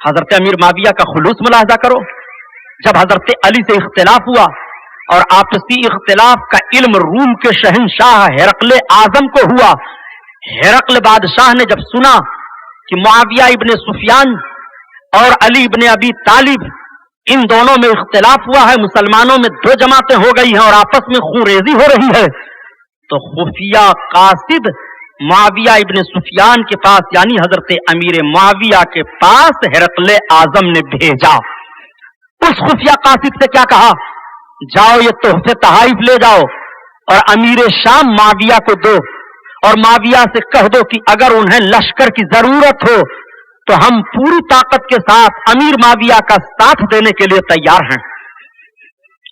حضرت امیر معاویہ کا خلوص ملاحظہ کرو. جب حضرت علی سے اختلاف ہوا اور آپسی اختلاف کا علم روم کے شہنشاہ ہرقل اعظم کو ہوا، ہرقل بادشاہ نے جب سنا کہ معاویہ ابن سفیان اور علی ابن ابی طالب ان دونوں میں اختلاف ہوا ہے، مسلمانوں میں دو جماعتیں ہو گئی ہیں اور آپس میں خون ریزی ہو رہی ہے، تو خفیہ قاصد معاویہ ابن سفیان کے پاس یعنی حضرت امیر معاویہ کے پاس ہرقل اعظم نے بھیجا. اس خفیہ قاصد سے کیا کہا؟ جاؤ یہ تحفے تحائف لے جاؤ اور امیر شام معاویہ کو دو، اور معاویہ سے کہہ دو کہ اگر انہیں لشکر کی ضرورت ہو تو ہم پوری طاقت کے ساتھ امیر معاویہ کا ساتھ دینے کے لیے تیار ہیں.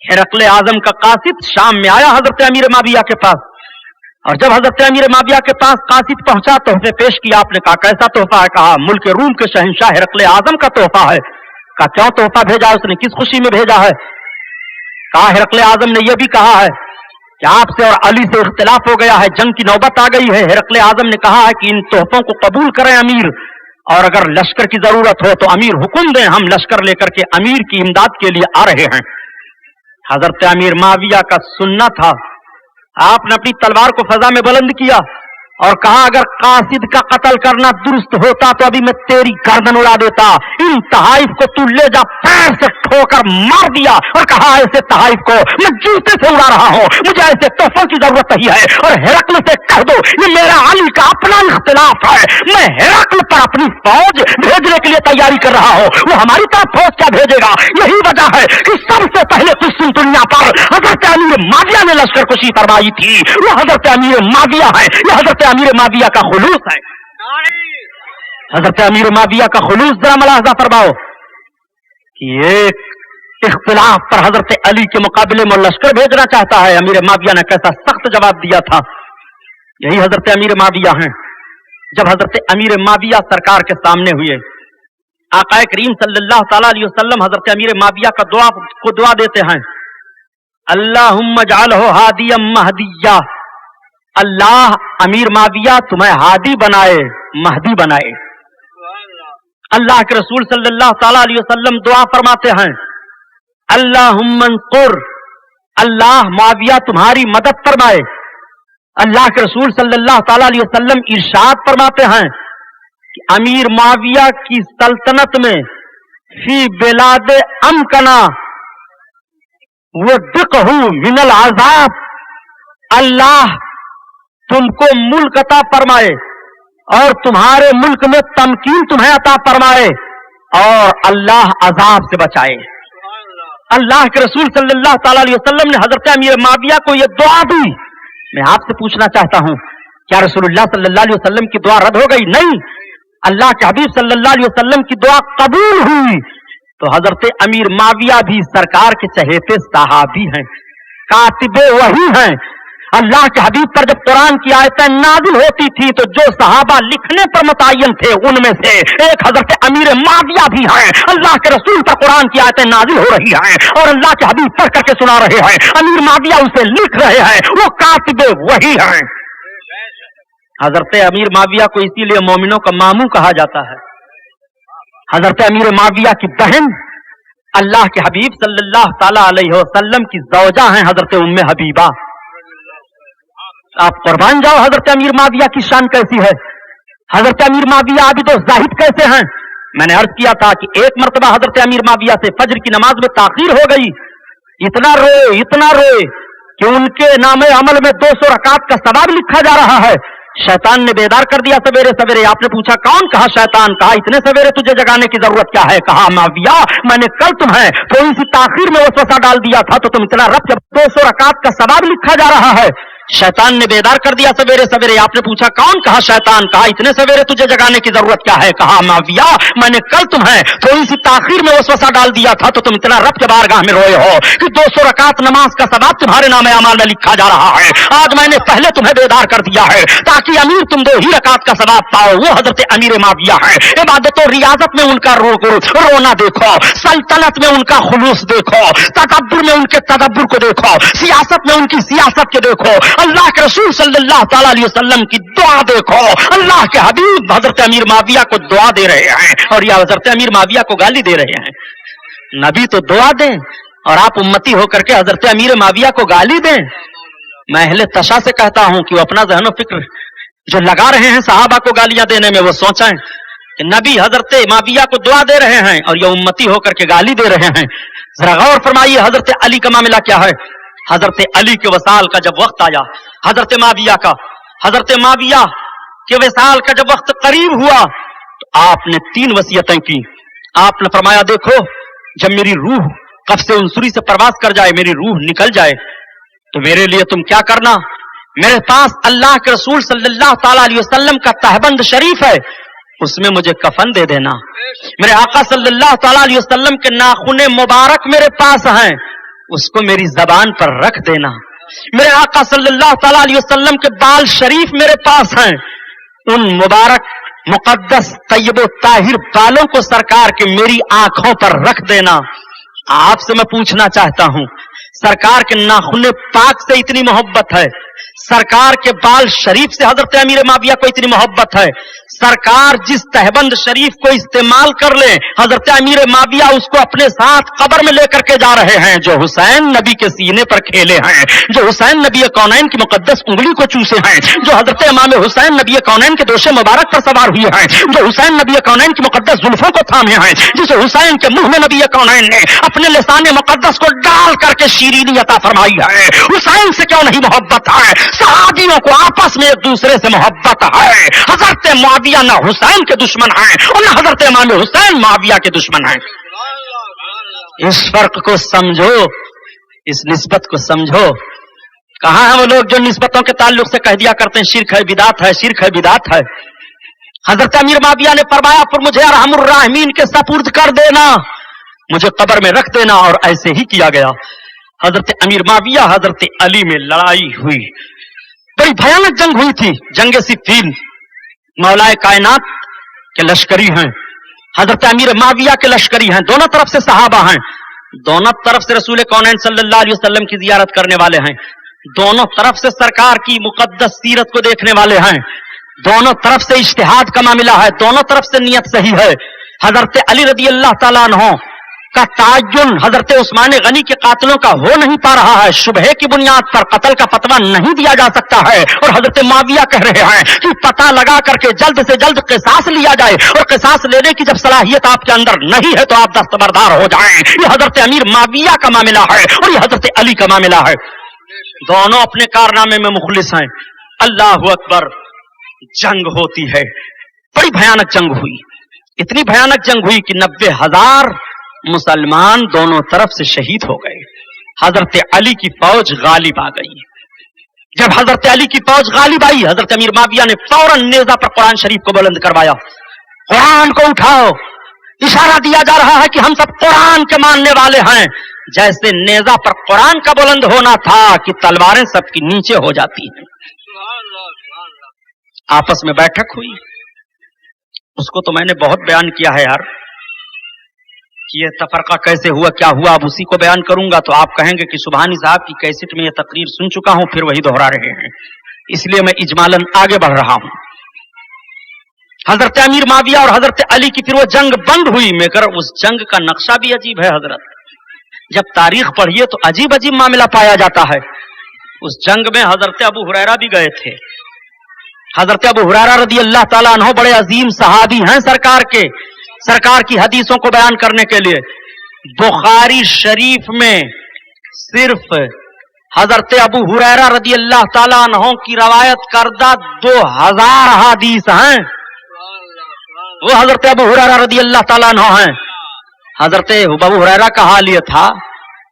ہرقل اعظم کا قاصد شام میں آیا حضرت امیر معاویہ کے پاس، اور جب حضرت امیر معاویہ کے پاس قاصد پہنچا، تحفے پیش کیا. آپ نے کہا کیسا تحفہ ہے؟ کہا ملک روم کے شہنشاہ ہرقل اعظم کا تحفہ ہے. کہا کیوں تحفہ بھیجا؟ اس نے کس خوشی میں بھیجا ہے؟ کہا ہرقل اعظم نے یہ بھی کہا ہے کہ آپ سے اور علی سے اختلاف ہو گیا ہے، جنگ کی نوبت آ گئی ہے. ہرقل اعظم نے کہا ہے کہ ان تحفوں کو قبول کریں امیر، اور اگر لشکر کی ضرورت ہو تو امیر حکم دیں، ہم لشکر لے کر کے امیر کی امداد کے لیے آ رہے ہیں. حضرت امیر معاویہ کا سننا تھا. آپ نے اپنی تلوار کو فضا میں بلند کیا اور کہا اگر قاصد کا قتل کرنا درست ہوتا تو ابھی میں تیری گردن اڑا دیتا. ان تحائف کو تو لے جا. پیر سے ٹھوکر مار دیا اور کہا ایسے تحائف کو میں جوتے سے اڑا رہا ہوں، مجھے ایسے تحفوں کی ضرورت نہیں ہے. اور ہرقل سے کہہ دو یہ میرا علی کا اپنا اختلاف ہے، میں ہرقل پر اپنی فوج بھیجنے کے لیے تیاری کر رہا ہوں، وہ ہماری طرف فوج کیا بھیجے گا. یہی وجہ ہے کہ سب سے پہلے قسم دنیا پر حضرت امیر معاویہ نے لشکر کشی فرمائی تھی. وہ حضرت امیر معاویہ ہے، یہ حضرت امیر معاویہ کا خلوص ہے. حضرت امیر معاویہ کا خلوص ذرا ملاحظہ فرماؤ کہ ایک اختلاف پر حضرت علی کے مقابلے میں لشکر بھیجنا چاہتا ہے. امیر معاویہ نے کیسا سخت جواب دیا تھا. یہی حضرت امیر معاویہ ہیں. جب حضرت امیر معاویہ سرکار کے سامنے ہوئے، آقا کریم صلی اللہ تعالی علیہ وسلم حضرت امیر معاویہ کا دعا دیتے ہیں، اللہم اجعلہ ہادیا مہدیا. اللہ امیر معاویہ تمہیں ہادی بنائے، مہدی بنائے. اللہ کے رسول صلی اللہ تعالی علیہ وسلم دعا فرماتے ہیں अल्लाहुम्मा अंसुर, अल्लाह मुआविया तुम्हारी मदद फरमाए। अल्लाह के रसूल सल्लल्लाहु ताला अलैहि वसल्लम इरशाद फरमाते हैं कि अमीर मुआविया की सल्तनत में फी बिलाद अमकना वद्दक़हु मिनल अज़ाब, अल्लाह तुमको मुल्क अता फरमाए और तुम्हारे मुल्क में तमकीन तुम्हें अता फरमाए और अल्लाह अजाब से बचाए। अल्लाह के रसूल सल्लल्लाहु ताला अलैहि वसल्लम ने हजरत अमीर मुआविया को यह दुआ दी। मैं आपसे पूछना चाहता हूं, क्या रसूलुल्लाह सल्लल्लाहु अलैहि वसल्लम की दुआ रद्द हो गई? नहीं, अल्लाह के हबीब सल्लल्लाहु अलैहि वसल्लम की दुआ कबूल हुई। तो हजरत अमीर मुआविया भी सरकार के चहेते सहाबी हैं, कातिबे वही हैं। अल्लाह के हबीब पर जब कुरान की आयतें नाजिल होती थी तो जो सहाबा लिखने पर मुतय्यन थे उनमें से एक हजरत अमीर मुआविया भी हैं। अल्लाह के रसूल पर कुरान की आयतें नाजिल हो रही हैं और अल्लाह के हबीब पढ़ करके सुना रहे हैं, अमीर मुआविया उसे लिख रहे हैं, वो कातिबे वही हैं। हजरत अमीर मुआविया को इसीलिए मोमिनों का मामू कहा जाता है। हजरत अमीर मुआविया की बहन अल्लाह के हबीब सल्लल्लाहु ताला अलैहि वसल्लम की ज़ौजा हैं हजरत उम्मे हबीबा। आप कुर्बान जाओ, हजरत अमीर मुआविया की शान कैसी है। हजरत अमीर मुआविया आबिद और जाहिद कैसे हैं। मैंने अर्ज किया था कि एक मर्तबा हजरत अमीर मुआविया से फज्र की नमाज में ताखीर हो गई। इतना रोए कि उनके नामे अमल में 200 रकात का सवाब लिखा जा रहा है। शैतान ने बेदार कर दिया सवेरे सवेरे। आपने पूछा कौन? कहा शैतान। कहा इतने सवेरे तुझे जगाने की जरूरत क्या है? कहा मुआविया मैंने कल तुम्हें थोड़ी सी ताखीर में वसवसा डाल दिया था तो तुम इतना रब, जब 200 रकात का सवाब लिखा जा रहा है। शैतान ने बेदार कर दिया सवेरे सवेरे। आपने पूछा कौन? कहा शैतान। कहा इतने सवेरे तुझे जगाने की जरूरत क्या है? कहा मुआविया मैंने कल तुम्हें थोड़ी सी ताखीर में वसवसा डाल दिया था तो तुम इतना रब के बारगाह में रोए हो कि 200 रकात नमाज का सवाब तुम्हारे नामे अमाल में लिखा जा रहा है। आज मैंने पहले तुम्हें बेदार कर दिया है ताकि अमीर तुम 2 ही रकात का सवाब पाओ। वो हजरत अमीर मुआविया है। इबादत और रियाजत में उनका रोना देखो, सल्तनत में उनका खुलूस देखो, तदब्बुर में उनके तदब्बुर को देखो, सियासत में उनकी सियासत के देखो, अल्लाह के रसूल सल्लल्लाहु ताला अलैहि वसल्लम की दुआ देखो। अल्लाह के हबीब हजरत अमीर मुआविया को दुआ दे रहे हैं और या हजरत अमीर मुआविया को गाली दे रहे हैं। नबी तो दुआ दें और आप उम्मती होकर के हजरत अमीर मुआविया को गाली दें। मैं अहले तशा से कहता हूं कि वो अपना ज़हन फिक्र जो लगा रहे हैं सहाबा को गालियां देने में, वो सोचें कि नबी हजरत मुआविया को दुआ दे रहे हैं और ये उम्मती होकर के गाली दे रहे हैं। जरा गौर फरमाइए हजरत अली का मामला क्या है। हजरत अली के वसाल का जब वक्त आया, हजरत मुआविया के वसाल का जब वक्त करीब हुआ तो आपने 3 वसीयतें की। आपने फरमाया देखो जब मेरी रूह कब्ज़ से उनसुरी से परवास कर जाए, मेरी रूह निकल जाए, तो मेरे लिए तुम क्या करना, मेरे पास अल्लाह के रसूल सल्लल्लाहु ताला अलैहि वसल्लम का तहबंद शरीफ है, उसमें मुझे कफन दे देना। मेरे आका सल्लल्लाहु ताला अलैहि वसल्लम के नाखून मुबारक मेरे पास हैं, उसको मेरी जबान पर रख देना। मेरे आका सल्लल्लाहु ताला अलैहि वसल्लम के बाल शरीफ मेरे पास हैं, उन मुबारक मुकद्दस तय्यब ताहिर बालों को सरकार के मेरी आंखों पर रख देना। आपसे मैं पूछना चाहता हूं, सरकार के नाखून पाक से इतनी मोहब्बत है, सरकार के बाल शरीफ से हजरत अमीर मुआविया को इतनी मोहब्बत है, सरकार जिस तहबंद शरीफ को इस्तेमाल कर ले हजरत अमीर मुआविया उसको अपने साथ कब्र में लेकर के जा रहे हैं। जो हुसैन नबी के सीने पर खेले हैं, जो हुसैन नबी कौनैन की मुकद्दस उंगली को चूसे हैं, जो हजरत इमाम हुसैन नबी कौनैन के दोषे मुबारक पर सवार हुए हैं, जो हुसैन नबी कौनैन की मुकद्दस जुल्फों को थामे हैं, जिस हुसैन के मुंह में नबी कौनैन ने अपने लिसाने मुकद्दस को डाल करके शीरीनी अता फरमाई है, हुसैन से क्यों नहीं मोहब्बत है। सहाबियों को आपस में एक दूसरे से मोहब्बत है। हजरत मुआविया न हुसैन के दुश्मन हैं और न हजरत इमाम हुसैन मुआविया के दुश्मन हैं। इस फर्क को समझो, इस निस्बत को समझो। कहां हैं वो लोग जो निस्बतों के ताल्लुक से कह दिया करते हैं शिर्क है, बिदात है, शिर्क है, बिदात है। हजरत अमीर मुआविया ने फरमाया फिर मुझे अरहमुर राहिमीन के सपुर्द कर देना, मुझे कब्र में रख देना, और ऐसे ही किया गया। हजरत अमीर मुआविया हजरत अली में लड़ाई हुई, बड़ी भयानक जंग हुई थी, जंग सिफ्फीन। मौलाए कायनात के लश्करी हैं, हजरत अमीर मुआविया के लश्करी हैं, दोनों तरफ से सहाबा हैं, दोनों तरफ से रसूल कौनैन सल्लल्लाहु अलैहि वसल्लम की जियारत करने वाले हैं, दोनों तरफ से सरकार की मुकद्दस सीरत को देखने वाले हैं, दोनों तरफ से इज्तिहाद का मामला है, दोनों तरफ से नियत सही है। हजरत अली रदी अल्लाह ताला अन्हु کا تعین حضرت عثمان غنی کے قاتلوں کا ہو نہیں پا رہا ہے، شبہے کی بنیاد پر قتل کا فتویٰ نہیں دیا جا سکتا ہے، اور حضرت معاویہ کہہ رہے ہیں کہ پتہ لگا کر کے جلد سے جلد قصاص لیا جائے، اور قصاص لینے کی جب صلاحیت آپ کے اندر نہیں ہے تو آپ دستبردار ہو جائیں۔ یہ حضرت امیر معاویہ کا معاملہ ہے اور یہ حضرت علی کا معاملہ ہے، دونوں اپنے کارنامے میں مخلص ہیں۔ اللہ اکبر، جنگ ہوتی ہے، بڑی بھیانک جنگ ہوئی، اتنی بھیانک جنگ ہوئی کہ 90,000 مسلمان دونوں طرف سے شہید ہو گئے۔ حضرت علی کی فوج غالب آ گئی۔ جب حضرت علی کی فوج غالب آئی، حضرت امیر معاویہ نے فوراً نیزہ پر قرآن شریف کو بلند کروایا، قرآن کو اٹھاؤ، اشارہ دیا جا رہا ہے کہ ہم سب قرآن کے ماننے والے ہیں۔ جیسے نیزہ پر قرآن کا بلند ہونا تھا کہ تلواریں سب کی نیچے ہو جاتی ہیں۔ آپس میں بیٹھک ہوئی، اس کو تو میں نے بہت بیان کیا ہے یار کہ یہ تفرقہ کیسے ہوا، کیا ہوا، اب اسی کو بیان کروں گا تو آپ کہیں گے کہ سبحانی صاحب کی کیسٹ میں یہ تقریر سن چکا ہوں، پھر وہی دہرا رہے ہیں، اس لیے میں اجمالاً آگے بڑھ رہا ہوں۔ حضرت امیر معاویہ اور حضرت علی کی پھر وہ جنگ بند ہوئی، مگر اس جنگ کا نقشہ بھی عجیب ہے حضرت، جب تاریخ پڑھیے تو عجیب عجیب معاملہ پایا جاتا ہے۔ اس جنگ میں حضرت ابو ہریرہ بھی گئے تھے۔ حضرت ابو ہریرہ رضی اللہ تعالیٰ عنہ بڑے عظیم صحابی ہیں سرکار کی حدیثوں کو بیان کرنے کے لیے۔ بخاری شریف میں صرف حضرت ابو ہریرہ رضی اللہ تعالیٰ عنہ کی روایت کردہ 2000 حدیث ہیں، وہ حضرت ابو ہریرہ رضی اللہ تعالیٰ عنہ ہیں۔ حضرت ابو ہریرہ کا حال یہ تھا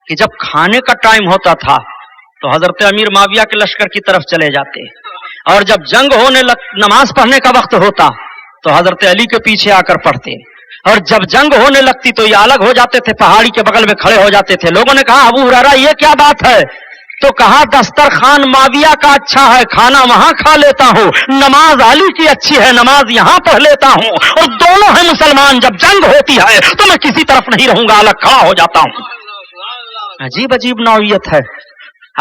کہ جب کھانے کا ٹائم ہوتا تھا تو حضرت امیر معاویہ کے لشکر کی طرف چلے جاتے، اور جب جنگ ہونے نماز پڑھنے کا وقت ہوتا تو حضرت علی کے پیچھے آ کر پڑھتے، اور جب جنگ ہونے لگتی تو یہ الگ ہو جاتے تھے، پہاڑی کے بغل میں کھڑے ہو جاتے تھے۔ لوگوں نے کہا ابو ہریرہ یہ کیا بات ہے؟ تو کہا دسترخوان معاویہ کا اچھا ہے، کھانا وہاں کھا لیتا ہوں، نماز علی کی اچھی ہے، نماز یہاں پڑھ لیتا ہوں، اور دونوں ہیں مسلمان، جب جنگ ہوتی ہے تو میں کسی طرف نہیں رہوں گا، الگ کھڑا ہو جاتا ہوں۔ عجیب عجیب نوعیت ہے،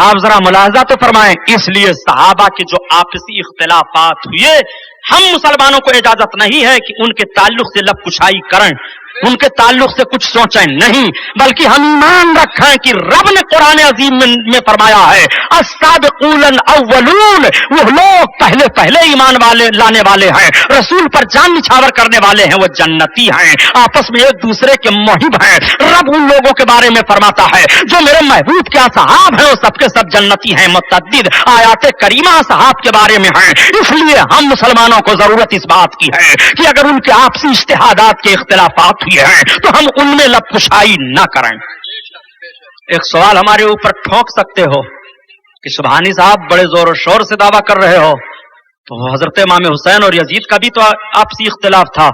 آپ ذرا ملاحظہ تو فرمائیں۔ اس لیے صحابہ کے جو آپسی اختلافات ہوئے، ہم مسلمانوں کو اجازت نہیں ہے کہ ان کے تعلق سے لب کشائی کریں، ان کے تعلق سے کچھ سوچیں نہیں، بلکہ ہم ایمان رکھیں کہ رب نے قرآن عظیم میں فرمایا ہے السابقون الاولون، وہ لوگ پہلے ایمان لانے والے ہیں، رسول پر جان نچھاور کرنے والے ہیں، وہ جنتی ہیں، آپس میں ایک دوسرے کے محب ہیں۔ رب ان لوگوں کے بارے میں فرماتا ہے جو میرے محبوب کے اصحاب ہیں وہ سب کے سب جنتی ہیں۔ متعدد آیات کریمہ اصحاب کے بارے میں ہیں۔ اس لیے ہم مسلمانوں کو ضرورت اس بات کی ہے کہ اگر ان کے آپسی اجتہادات کے اختلافات ہوئے ہیں تو ہم ان میں لب کشائی نہ کریں۔ ایک سوال ہمارے اوپر ٹھونک سکتے ہو کہ سبحانی صاحب بڑے زور و شور سے دعویٰ کر رہے ہو، تو حضرت امام حسین اور یزید کا بھی تو آپسی اختلاف تھا،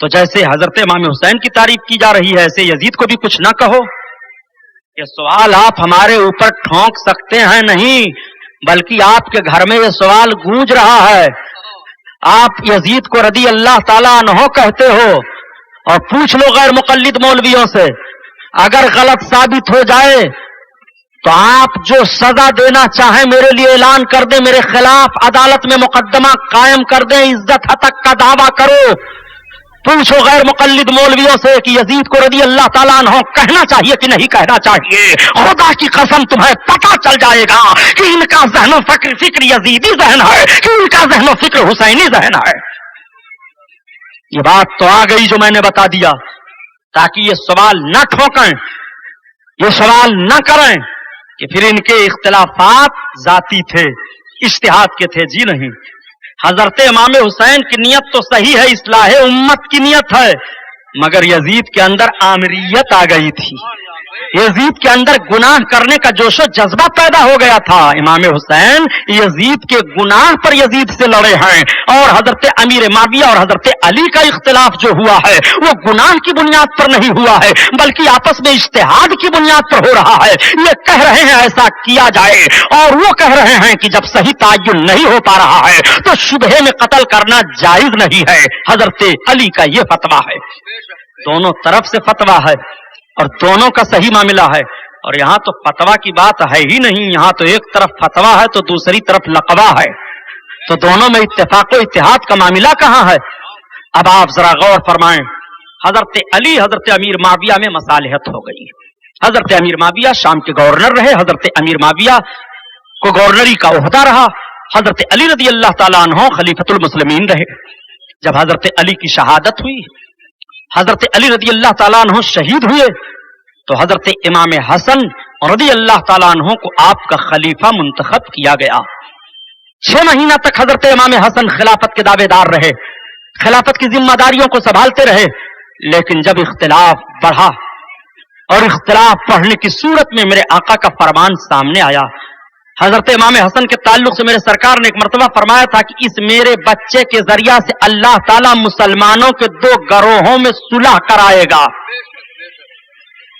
تو جیسے حضرت امام حسین کی تعریف کی جا رہی ہے ایسے یزید کو بھی کچھ نہ کہو۔ یہ سوال آپ ہمارے اوپر ٹھونک سکتے ہیں نہیں، بلکہ آپ کے گھر میں یہ سوال گونج رہا ہے۔ آپ یزید کو رضی اللہ تعالیٰ عنہ کہتے ہو، اور پوچھ لو غیر مقلد مولویوں سے، اگر غلط ثابت ہو جائے تو آپ جو سزا دینا چاہیں میرے لیے اعلان کر دیں، میرے خلاف عدالت میں مقدمہ قائم کر دیں، عزت حتک کا دعویٰ کرو۔ پوچھو غیر مقلد مولویوں سے کہ یزید کو رضی اللہ تعالیٰ عنہ کہنا چاہیے کہ نہیں کہنا چاہیے، خدا کی قسم تمہیں پتہ چل جائے گا کہ ان کا ذہن و فکر یزیدی ذہن ہے کہ ان کا ذہن و فکر حسینی ذہن ہے۔ یہ بات تو آ گئی جو میں نے بتا دیا، تاکہ یہ سوال نہ ٹھوکیں، یہ سوال نہ کریں کہ پھر ان کے اختلافات ذاتی تھے، اجتہاد کے تھے۔ جی نہیں، حضرت امام حسین کی نیت تو صحیح ہے، اصلاح امت کی نیت ہے، مگر یزید کے اندر آمریت آ گئی تھی، یزید کے اندر گناہ کرنے کا جوش و جذبہ پیدا ہو گیا تھا۔ امام حسین یزید کے گناہ پر یزید سے لڑے ہیں، اور حضرت امیر معاویہ اور حضرت علی کا اختلاف جو ہوا ہے وہ گناہ کی بنیاد پر نہیں ہوا ہے، بلکہ آپس میں اجتہاد کی بنیاد پر ہو رہا ہے۔ یہ کہہ رہے ہیں ایسا کیا جائے، اور وہ کہہ رہے ہیں کہ جب صحیح تعین نہیں ہو پا رہا ہے تو شبہے میں قتل کرنا جائز نہیں ہے۔ حضرت علی کا یہ فتویٰ ہے، دونوں طرف سے فتویٰ ہے اور دونوں کا صحیح معاملہ ہے۔ اور یہاں تو فتویٰ کی بات ہے ہی نہیں، یہاں تو ایک طرف فتویٰ ہے تو دوسری طرف لقبہ ہے، تو دونوں میں اتفاق و اتحاد کا معاملہ کہاں ہے؟ اب آپ ذرا غور فرمائیں، حضرت علی حضرت امیر معاویہ میں مصالحت ہو گئی. حضرت امیر معاویہ شام کے گورنر رہے. حضرت امیر معاویہ کو گورنری کا عہدہ رہا. حضرت علی رضی اللہ تعالیٰ عنہ خلیفۃ المسلمین رہے. جب حضرت علی کی شہادت ہوئی، حضرت علی رضی اللہ تعالیٰ عنہ شہید ہوئے، تو حضرت امام حسن رضی اللہ تعالیٰ عنہ کو آپ کا خلیفہ منتخب کیا گیا. 6 مہینہ تک حضرت امام حسن خلافت کے دعوے دار رہے، خلافت کی ذمہ داریوں کو سنبھالتے رہے. لیکن جب اختلاف بڑھا اور اختلاف بڑھنے کی صورت میں میرے آقا کا فرمان سامنے آیا. حضرت امام حسن کے تعلق سے میرے سرکار نے ایک مرتبہ فرمایا تھا کہ اس میرے بچے کے ذریعہ سے اللہ تعالیٰ مسلمانوں کے 2 گروہوں میں صلح کرائے گا.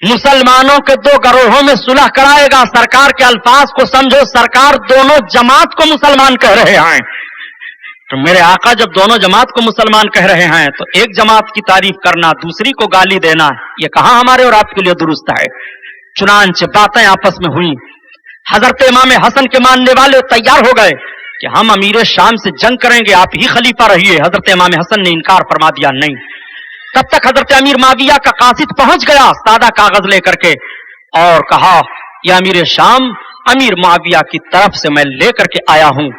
مسلمانوں کے 2 گروہوں میں صلح کرائے گا. سرکار کے الفاظ کو سمجھو، سرکار دونوں جماعت کو مسلمان کہہ رہے ہیں. تو میرے آقا جب دونوں جماعت کو مسلمان کہہ رہے ہیں تو ایک جماعت کی تعریف کرنا، دوسری کو گالی دینا، یہ کہاں ہمارے اور آپ کے لیے درست ہے؟ چنانچہ باتیں آپس میں ہوئی. حضرت امام حسن کے ماننے والے تیار ہو گئے کہ ہم امیر شام سے جنگ کریں گے، آپ ہی خلیفہ رہیے. حضرت امام حسن نے انکار فرما دیا، نہیں. تب تک حضرت امیر معاویہ کا قاصد پہنچ گیا سادہ کاغذ لے کر کے اور کہا، یہ امیر شام امیر معاویہ کی طرف سے میں لے کر کے آیا ہوں،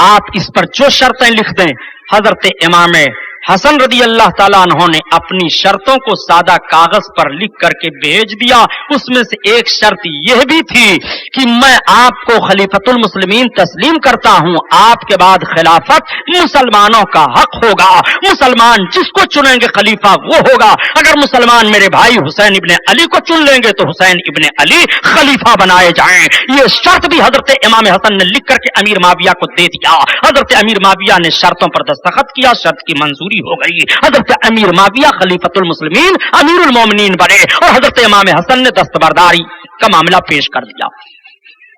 آپ اس پر جو شرطیں لکھ دیں. حضرت امام حسن رضی اللہ تعالیٰ عنہ نے اپنی شرطوں کو سادہ کاغذ پر لکھ کر کے بھیج دیا. اس میں سے ایک شرط یہ بھی تھی کہ میں آپ کو خلیفۃ المسلمین تسلیم کرتا ہوں، آپ کے بعد خلافت مسلمانوں کا حق ہوگا، مسلمان جس کو چنیں گے خلیفہ وہ ہوگا. اگر مسلمان میرے بھائی حسین ابن علی کو چن لیں گے تو حسین ابن علی خلیفہ بنائے جائیں. یہ شرط بھی حضرت امام حسن نے لکھ کر کے امیر معاویہ کو دے دیا. حضرت امیر معاویہ نے شرطوں پر دستخط کیا، شرط کی منظوری ہو گئی. حضرت امیر معاویہ خلیفۃ المسلمین امیر المومنین بنے اور حضرت امام حسن نے دستبرداری کا معاملہ پیش کر دیا.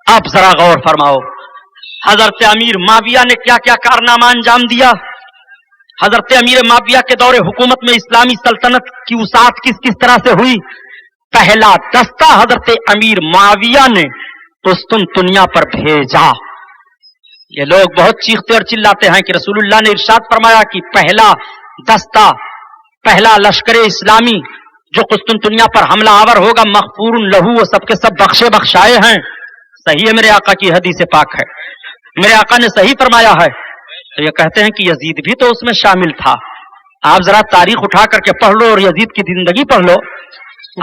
آپ ذرا غور فرماؤ، حضرت امیر معاویہ نے کیا کیا کارنامہ انجام دیا. حضرت امیر معاویہ کے دور حکومت میں اسلامی سلطنت کی وسعت کس کس طرح سے ہوئی. پہلا دستہ حضرت امیر معاویہ نے قسطنطنیہ پر بھیجا. یہ لوگ بہت چیختے اور چلاتے ہیں کہ رسول اللہ نے ارشاد فرمایا کہ پہلا دستہ، پہلا لشکر اسلامی جو قسطنطنیہ پر حملہ آور ہوگا مغفور لہو، وہ سب کے سب بخشے بخشائے ہیں. صحیح ہے، میرے آقا کی حدیث پاک ہے، میرے آقا نے صحیح فرمایا ہے. تو یہ کہتے ہیں کہ یزید بھی تو اس میں شامل تھا. آپ ذرا تاریخ اٹھا کر کے پڑھ لو اور یزید کی زندگی پڑھ لو.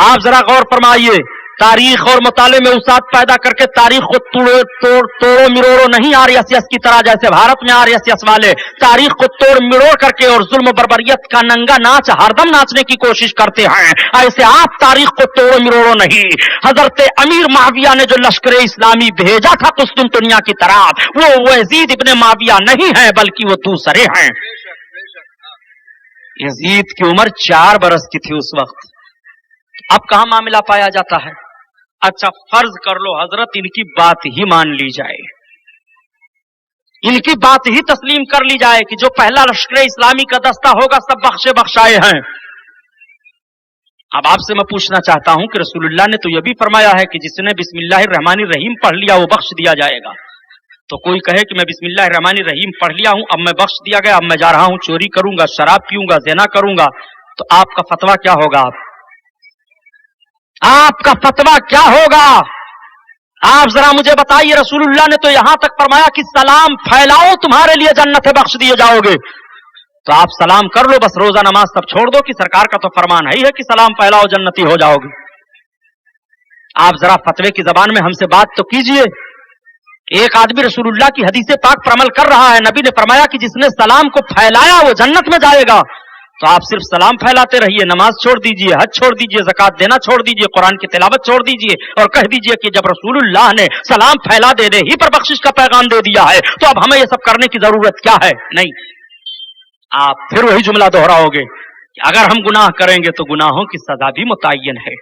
آپ ذرا غور فرمائیے، تاریخ اور مطالعے میں وسعت پیدا کر کے تاریخ کو توڑو مروڑو نہیں آر ایس ایس کی طرح، جیسے بھارت میں آر ایس ایس والے تاریخ کو توڑ مروڑ کر کے اور ظلم و بربریت کا ننگا ناچ ہر دم ناچنے کی کوشش کرتے ہیں. ایسے آپ تاریخ کو توڑو مروڑو نہیں. حضرت امیر معاویہ نے جو لشکر اسلامی بھیجا تھا قسطنطنیہ کی طرف، وہ یزید ابن معاویہ نہیں ہے بلکہ وہ دوسرے ہیں. یزید کی عمر 4 برس کی تھی اس وقت. اب کہاں معاملہ پایا جاتا ہے؟ اچھا فرض کر لو حضرت ان کی بات ہی مان لی جائے، ان کی بات ہی تسلیم کر لی جائے کہ جو پہلا لشکر اسلامی کا دستہ ہوگا سب بخشے بخشائے ہیں. اب آپ سے میں پوچھنا چاہتا ہوں کہ رسول اللہ نے تو یہ بھی فرمایا ہے کہ جس نے بسم اللہ الرحمن الرحیم پڑھ لیا وہ بخش دیا جائے گا. تو کوئی کہے کہ میں بسم اللہ الرحمن الرحیم پڑھ لیا ہوں، اب میں بخش دیا گیا، اب میں جا رہا ہوں چوری کروں گا، شراب پیوں گا، زنا کروں گا، تو آپ کا فتویٰ کیا ہوگا؟ آپ کا فتویٰ کیا ہوگا؟ آپ ذرا مجھے بتائیے. رسول اللہ نے تو یہاں تک فرمایا کہ سلام پھیلاؤ تمہارے لیے جنت بخش دیے جاؤ گے. تو آپ سلام کر لو، بس روزہ نماز سب چھوڑ دو، کہ سرکار کا تو فرمان ہے کہ سلام پھیلاؤ جنتی ہو جاؤ گے. آپ ذرا فتوے کی زبان میں ہم سے بات تو کیجئے. ایک آدمی رسول اللہ کی حدیث پاک پر عمل کر رہا ہے، نبی نے فرمایا کہ جس نے سلام کو پھیلایا وہ جنت میں جائے گا. تو آپ صرف سلام پھیلاتے رہیے، نماز چھوڑ دیجئے، حج چھوڑ دیجئے، زکات دینا چھوڑ دیجئے، قرآن کی تلاوت چھوڑ دیجئے اور کہہ دیجئے کہ جب رسول اللہ نے سلام پھیلا دینے ہی پر بخشش کا پیغام دے دیا ہے تو اب ہمیں یہ سب کرنے کی ضرورت کیا ہے؟ نہیں. آپ پھر وہی جملہ دہراؤ گے کہ اگر ہم گناہ کریں گے تو گناہوں کی سزا بھی متعین ہے.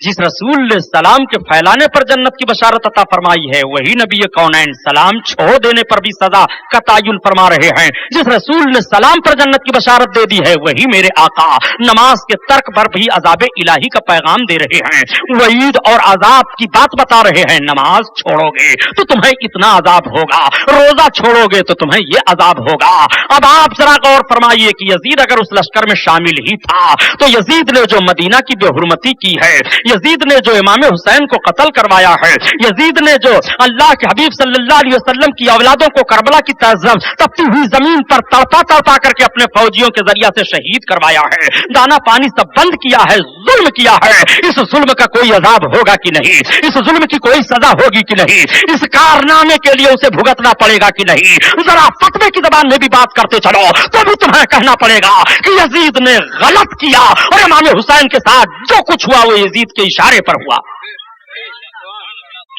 جس رسول نے سلام کے پھیلانے پر جنت کی بشارت عطا فرمائی ہے وہی نبی کونین سلام چھوڑ دینے پر بھی سزا کا تعین فرما رہے ہیں. جس رسول نے سلام پر جنت کی بشارت دے دی ہے وہی میرے آقا نماز کے ترک پر بھی عذاب الہی کا پیغام دے رہے ہیں، وعید اور عذاب کی بات بتا رہے ہیں. نماز چھوڑو گے تو تمہیں اتنا عذاب ہوگا، روزہ چھوڑو گے تو تمہیں یہ عذاب ہوگا. اب آپ ذرا غور فرمائیے کہ یزید اگر اس لشکر میں شامل فاضل ہی تھا. تو یزید نے جو مدینہ کی بے حرمتی کی ہے، یزید نے جو امام حسین کو قتل کروایا ہے، یزید نے جو اللہ کے حبیب صلی اللہ علیہ وسلم کی اولادوں کو کربلا کی تپتی ہوئی زمین پر تڑپا تڑپا کر کے اپنے فوجیوں کے ذریعے سے شہید کروایا ہے، دانا پانی سب بند کیا ہے، ظلم کیا ہے، اس ظلم کا کوئی عذاب ہوگا کہ نہیں؟ اس ظلم کی کوئی سزا ہوگی کہ نہیں؟ اس کارنامے کے لیے اسے بھگتنا پڑے گا کہ نہیں؟ ذرا فتوے کی زبان میں بھی بات کرتے چلو تو بھی تمہیں کہنا پڑے گا کہ یزید نے غلط کیا، اور امام حسین کے ساتھ جو کچھ ہوا وہ یزید کے اشارے پر ہوا.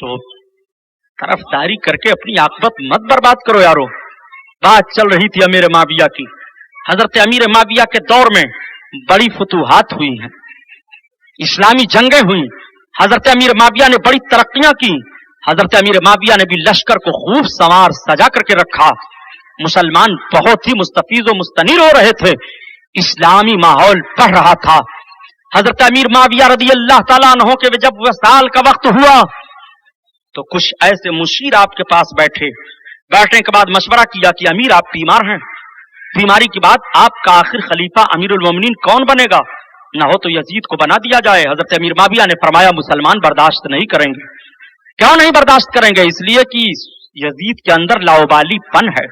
تو طرفداری کر کے اپنی عاقبت مت برباد کرو یارو. بات چل رہی تھی امیر معاویہ کی. حضرت امیر معاویہ کے دور میں بڑی فتوحات ہوئی ہیں، اسلامی جنگیں ہوئی، حضرت امیر معاویہ نے بڑی ترقیاں کی. حضرت امیر معاویہ نے بھی لشکر کو خوب سنوار سجا کر کے رکھا. مسلمان بہت ہی مستفیض و مستنیر ہو رہے تھے، اسلامی ماحول بڑھ رہا تھا. حضرت امیر معاویہ رضی اللہ تعالیٰ عنہ کے جب وصال کا وقت ہوا تو کچھ ایسے مشیر آپ کے پاس بیٹھنے کے بعد مشورہ کیا کہ امیر آپ بیمار ہیں، بیماری کے بعد آپ کا آخر خلیفہ امیر المومنین کون بنے گا؟ نہ ہو تو یزید کو بنا دیا جائے. حضرت امیر معاویہ نے فرمایا مسلمان برداشت نہیں کریں گے. کیوں نہیں برداشت کریں گے؟ اس لیے کہ یزید کے اندر لاؤبالی پن ہے،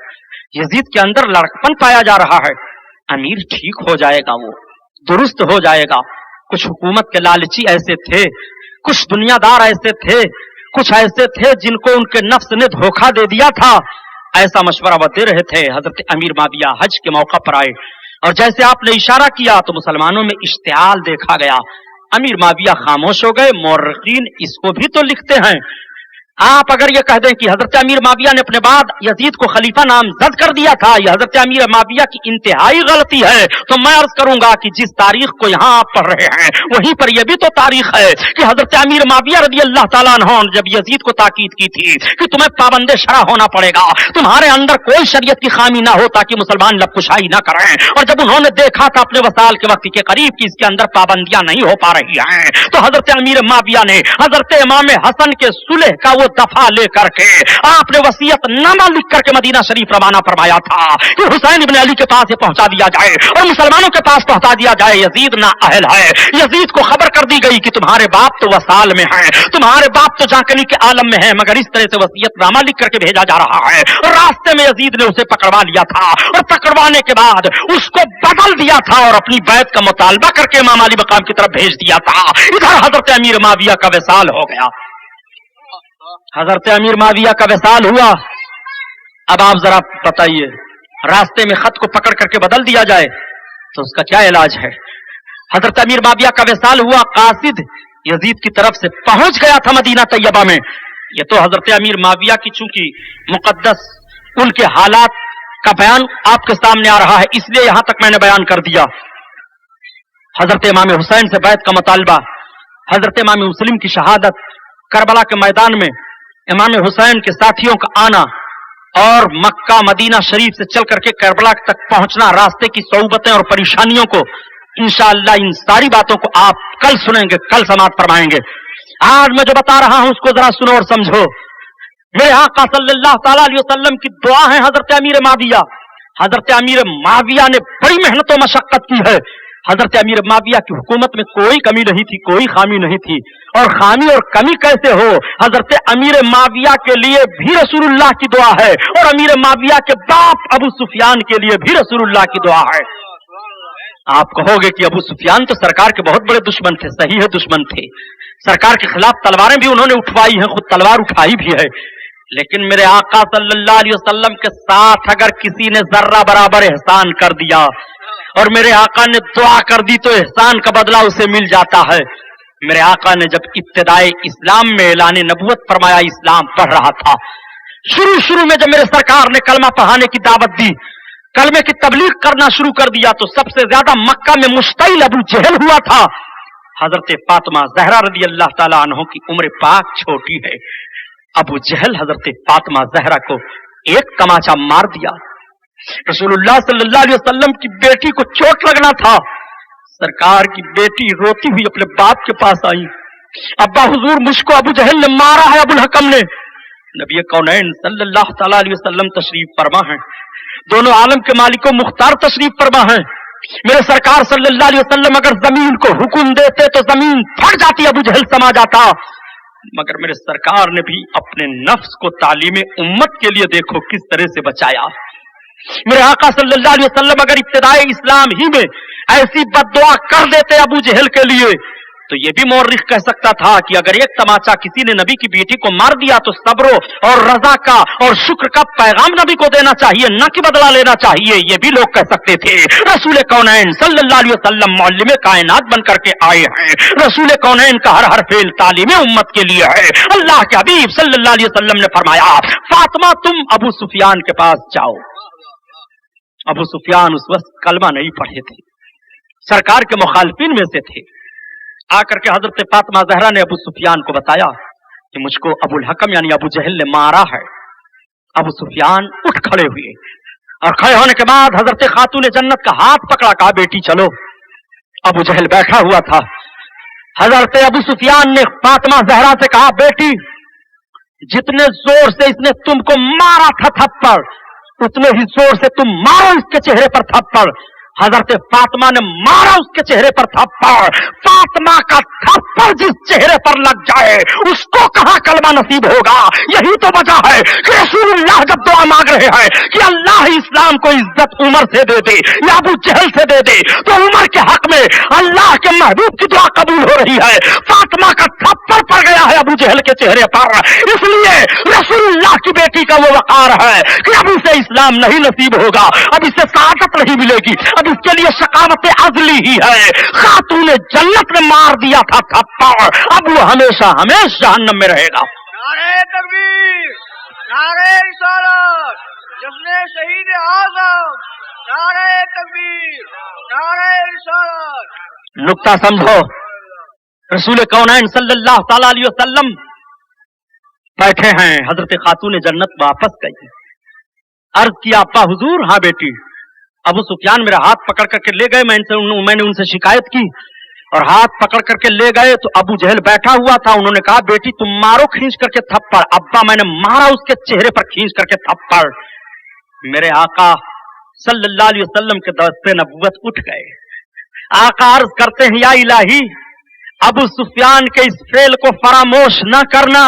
یزید کے اندر لڑکپن پایا جا رہا ہے. امیر ٹھیک ہو جائے گا، وہ درست ہو جائے گا. کچھ حکومت کے لالچی ایسے تھے، کچھ دنیا دار ایسے تھے، کچھ ایسے تھے جن کو ان کے نفس نے دھوکہ دے دیا تھا. ایسا مشورہ وہ دے رہے تھے. حضرت امیر معاویہ حج کے موقع پر آئے اور جیسے آپ نے اشارہ کیا تو مسلمانوں میں اشتعال دیکھا گیا. امیر معاویہ خاموش ہو گئے. مورخین اس کو بھی تو لکھتے ہیں. آپ اگر یہ کہہ دیں کہ حضرت امیر معاویہ نے اپنے بعد یزید کو خلیفہ نامزد کر دیا تھا، یہ حضرت امیر معاویہ کی انتہائی غلطی ہے، تو میں عرض کروں گا کہ جس تاریخ کو یہاں آپ پڑھ رہے ہیں وہیں پر یہ بھی تو تاریخ ہے کہ حضرت امیر معاویہ رضی اللہ تعالیٰ عنہ نے جب یزید کو تاکید کی تھی کہ تمہیں پابند شرع ہونا پڑے گا، تمہارے اندر کوئی شریعت کی خامی نہ ہو تاکہ مسلمان لب کشائی نہ کریں، اور جب انہوں نے دیکھا تھا اپنے وصال کے وقت کے قریب کہ اس کے اندر پابندیاں نہیں ہو پا رہی ہیں، تو حضرت امیر معاویہ نے حضرت امام حسن کے صلح کا وہ دفعہ لے کر کے آپ نے وصیت نامہ لکھ کر کے مدینہ شریف روانہ فرمایا تھا کہ حسین ابن علی کے پاس یہ پہنچا دیا جائے اور مسلمانوں کے پاس پہنچا دیا جائے یزید نا اہل ہے. یزید کو خبر کر دی گئی کہ تمہارے باپ تو وصال میں ہیں، تمہارے باپ تو جانکنی کے عالم میں ہیں، مگر اس طرح سے وصیت نامہ لکھ کر کے بھیجا جا رہا ہے. راستے میں یزید نے اسے پکڑوا لیا تھا اور پکڑوانے کے بعد اس کو بدل دیا تھا اور اپنی بیعت کا مطالبہ کر کے امام علی مقام کی طرف بھیج دیا تھا. ادھر حضرت امیر معاویہ کا وصال ہو گیا. حضرت امیر معاویہ کا وصال ہوا. اب آپ ذرا بتائیے، راستے میں خط کو پکڑ کر کے بدل دیا جائے تو اس کا کیا علاج ہے؟ حضرت امیر معاویہ کا وصال ہوا، قاصد یزید کی طرف سے پہنچ گیا تھا مدینہ طیبہ میں. یہ تو حضرت امیر معاویہ کی چونکہ مقدس ان کے حالات کا بیان آپ کے سامنے آ رہا ہے اس لیے یہاں تک میں نے بیان کر دیا. حضرت امام حسین سے بیعت کا مطالبہ، حضرت امام مسلم کی شہادت، کربلا کے میدان میں امام حسین کے ساتھیوں کا آنا اور مکہ مدینہ شریف سے چل کر کے کربلا تک پہنچنا، راستے کی صعوبتیں اور پریشانیوں کو انشاءاللہ ان ساری باتوں کو آپ کل سنیں گے، کل سماعت فرمائیں گے. آج میں جو بتا رہا ہوں اس کو ذرا سنو اور سمجھو. میرے آقا صلی اللہ تعالی علیہ وسلم کی دعا ہے حضرت امیر معاویہ. حضرت امیر معاویہ نے بڑی محنت و مشقت کی ہے. حضرت امیر معاویہ کی حکومت میں کوئی کمی نہیں تھی، کوئی خامی نہیں تھی. اور خامی اور کمی کیسے ہو؟ حضرت امیر معاویہ کے لیے بھی رسول اللہ کی دعا ہے اور امیر معاویہ کے باپ ابو سفیان کے لیے بھی رسول اللہ کی دعا ہے. آپ کہو گے کہ ابو سفیان تو سرکار کے بہت بڑے دشمن تھے. صحیح ہے، دشمن تھے. سرکار کے خلاف تلواریں بھی انہوں نے اٹھوائی ہیں، خود تلوار اٹھائی بھی ہے. لیکن میرے آقا صلی اللہ علیہ وسلم کے ساتھ اگر کسی نے ذرہ برابر احسان کر دیا اور میرے آقا نے دعا کر دی تو احسان کا بدلہ اسے مل جاتا ہے. میرے آقا نے جب ابتدائے اسلام میں اعلان نبوت فرمایا، اسلام پڑھ رہا تھا، شروع میں جب میرے سرکار نے کلمہ پڑھانے کی دعوت دی، کلمے کی تبلیغ کرنا شروع کر دیا تو سب سے زیادہ مکہ میں مشتعل ابو جہل ہوا تھا. حضرت فاطمہ زہرا رضی اللہ تعالی عنہ کی عمر پاک چھوٹی ہے. ابو جہل حضرت فاطمہ زہرا کو ایک تماچا مار دیا. رسول اللہ صلی اللہ علیہ وسلم کی بیٹی کو چوٹ لگنا تھا. سرکار کی بیٹی روتی ہوئی اپنے باپ کے پاس آئی، ابا حضور مجھ کو ابو جہل نے مارا ہے، ابو الحکم نے. نبی کونین صلی اللہ تعالی علیہ وسلم تشریف فرما ہیں، دونوں عالم کے مالک و مختار تشریف فرما ہیں. میرے سرکار صلی اللہ علیہ وسلم اگر زمین کو حکم دیتے تو زمین پھٹ جاتی، ابو جہل سما جاتا، مگر میرے سرکار نے بھی اپنے نفس کو تعلیم امت کے لیے دیکھو کس طرح سے بچایا۔ میرے آقا صلی اللہ علیہ وسلم اگر ابتدائی اسلام ہی میں ایسی بد دعا کر دیتے ابو جہل کے لیے تو یہ بھی مورخ کہہ سکتا تھا کہ اگر ایک تماچا کسی نے نبی کی بیٹی کو مار دیا تو صبر اور رضا کا اور شکر کا پیغام نبی کو دینا چاہیے، نہ کہ بدلہ لینا چاہیے، یہ بھی لوگ کہہ سکتے تھے۔ رسول کونین صلی اللہ علیہ وسلم معلم کائنات بن کر کے آئے ہیں، رسول کونین کا ہر فعل تعلیم امت کے لیے ہے۔ اللہ کے حبیب صلی اللہ علیہ وسلم نے فرمایا فاطمہ تم ابو سفیان کے پاس جاؤ۔ ابو سفیان اس وقت کلمہ نہیں پڑھے تھے، سرکار کے مخالفین میں سے تھے۔ آ کر کے حضرت فاطمہ زہرا نے ابو سفیان کو بتایا کہ مجھ کو ابو الحکم یعنی ابو جہل نے مارا ہے۔ ابو سفیان اٹھ کھڑے ہوئے اور کھڑے ہونے کے بعد حضرت خاتون جنت کا ہاتھ پکڑا، کہا بیٹی چلو۔ ابو جہل بیٹھا ہوا تھا، حضرت ابو سفیان نے فاطمہ زہرا سے کہا بیٹی جتنے زور سے اس نے تم کو مارا تھا تھپڑ اتنے ہی زور سے تم مارو اس کے چہرے پر تھپڑ۔ حضرت فاطمہ نے مارا اس کے چہرے پر تھپڑ۔ فاطمہ کا تھپڑ جس چہرے پر لگ جائے اس کو کہاں کلمہ نصیب ہوگا؟ یہی تو وجہ ہے کہ رسول اللہ جب دعا مانگ رہے ہیں کہ اللہ اسلام کو عزت عمر سے دے دے یا ابو جہل سے دے دے، تو عمر کے حق میں اللہ کے محبوب کی دعا قبول ہو رہی ہے۔ فاطمہ کا تھپڑ پڑ گیا ہے ابو جہل کے چہرے پر، اس لیے رسول اللہ کی بیٹی کا وہ وقار ہے کہ اب اسے اسلام نہیں نصیب ہوگا، اب اسے سعادت نہیں ملے گی، اب اس کے لیے شقاوت عزلی ہی ہے۔ خاتون جنت نے مار دیا تھا تھپڑ، اب وہ ہمیشہ ہمیشہ جہنم میں رہے گا۔ نعرہ تکبیر، نعرہ رسالت، جشن شہید اعظم، نعرہ تکبیر، نعرہ رسالت۔ نقطہ سمجھو، رسول کونین صلی اللہ تعالی علیہ وسلم بیٹھے ہیں، حضرت خاتون جنت واپس گئی، عرض کیا ابا حضور، ہاں بیٹی۔ ابو سفیان میرا ہاتھ پکڑ کر کے لے گئے، میں نے ان سے شکایت کی اور ہاتھ پکڑ کر کے لے گئے تو ابو جہل بیٹھا ہوا تھا، انہوں نے کہا بیٹی تم مارو کھینچ کر کے تھپڑ۔ ابا میں نے مارا اس کے چہرے پر کھینچ کر کے تھپڑ۔ میرے آقا صلی اللہ علیہ وسلم کے دست نبوت اٹھ گئے۔ آقا عرض کرتے ہیں یا الہی ابو سفیان کے اس فعل کو فراموش نہ کرنا،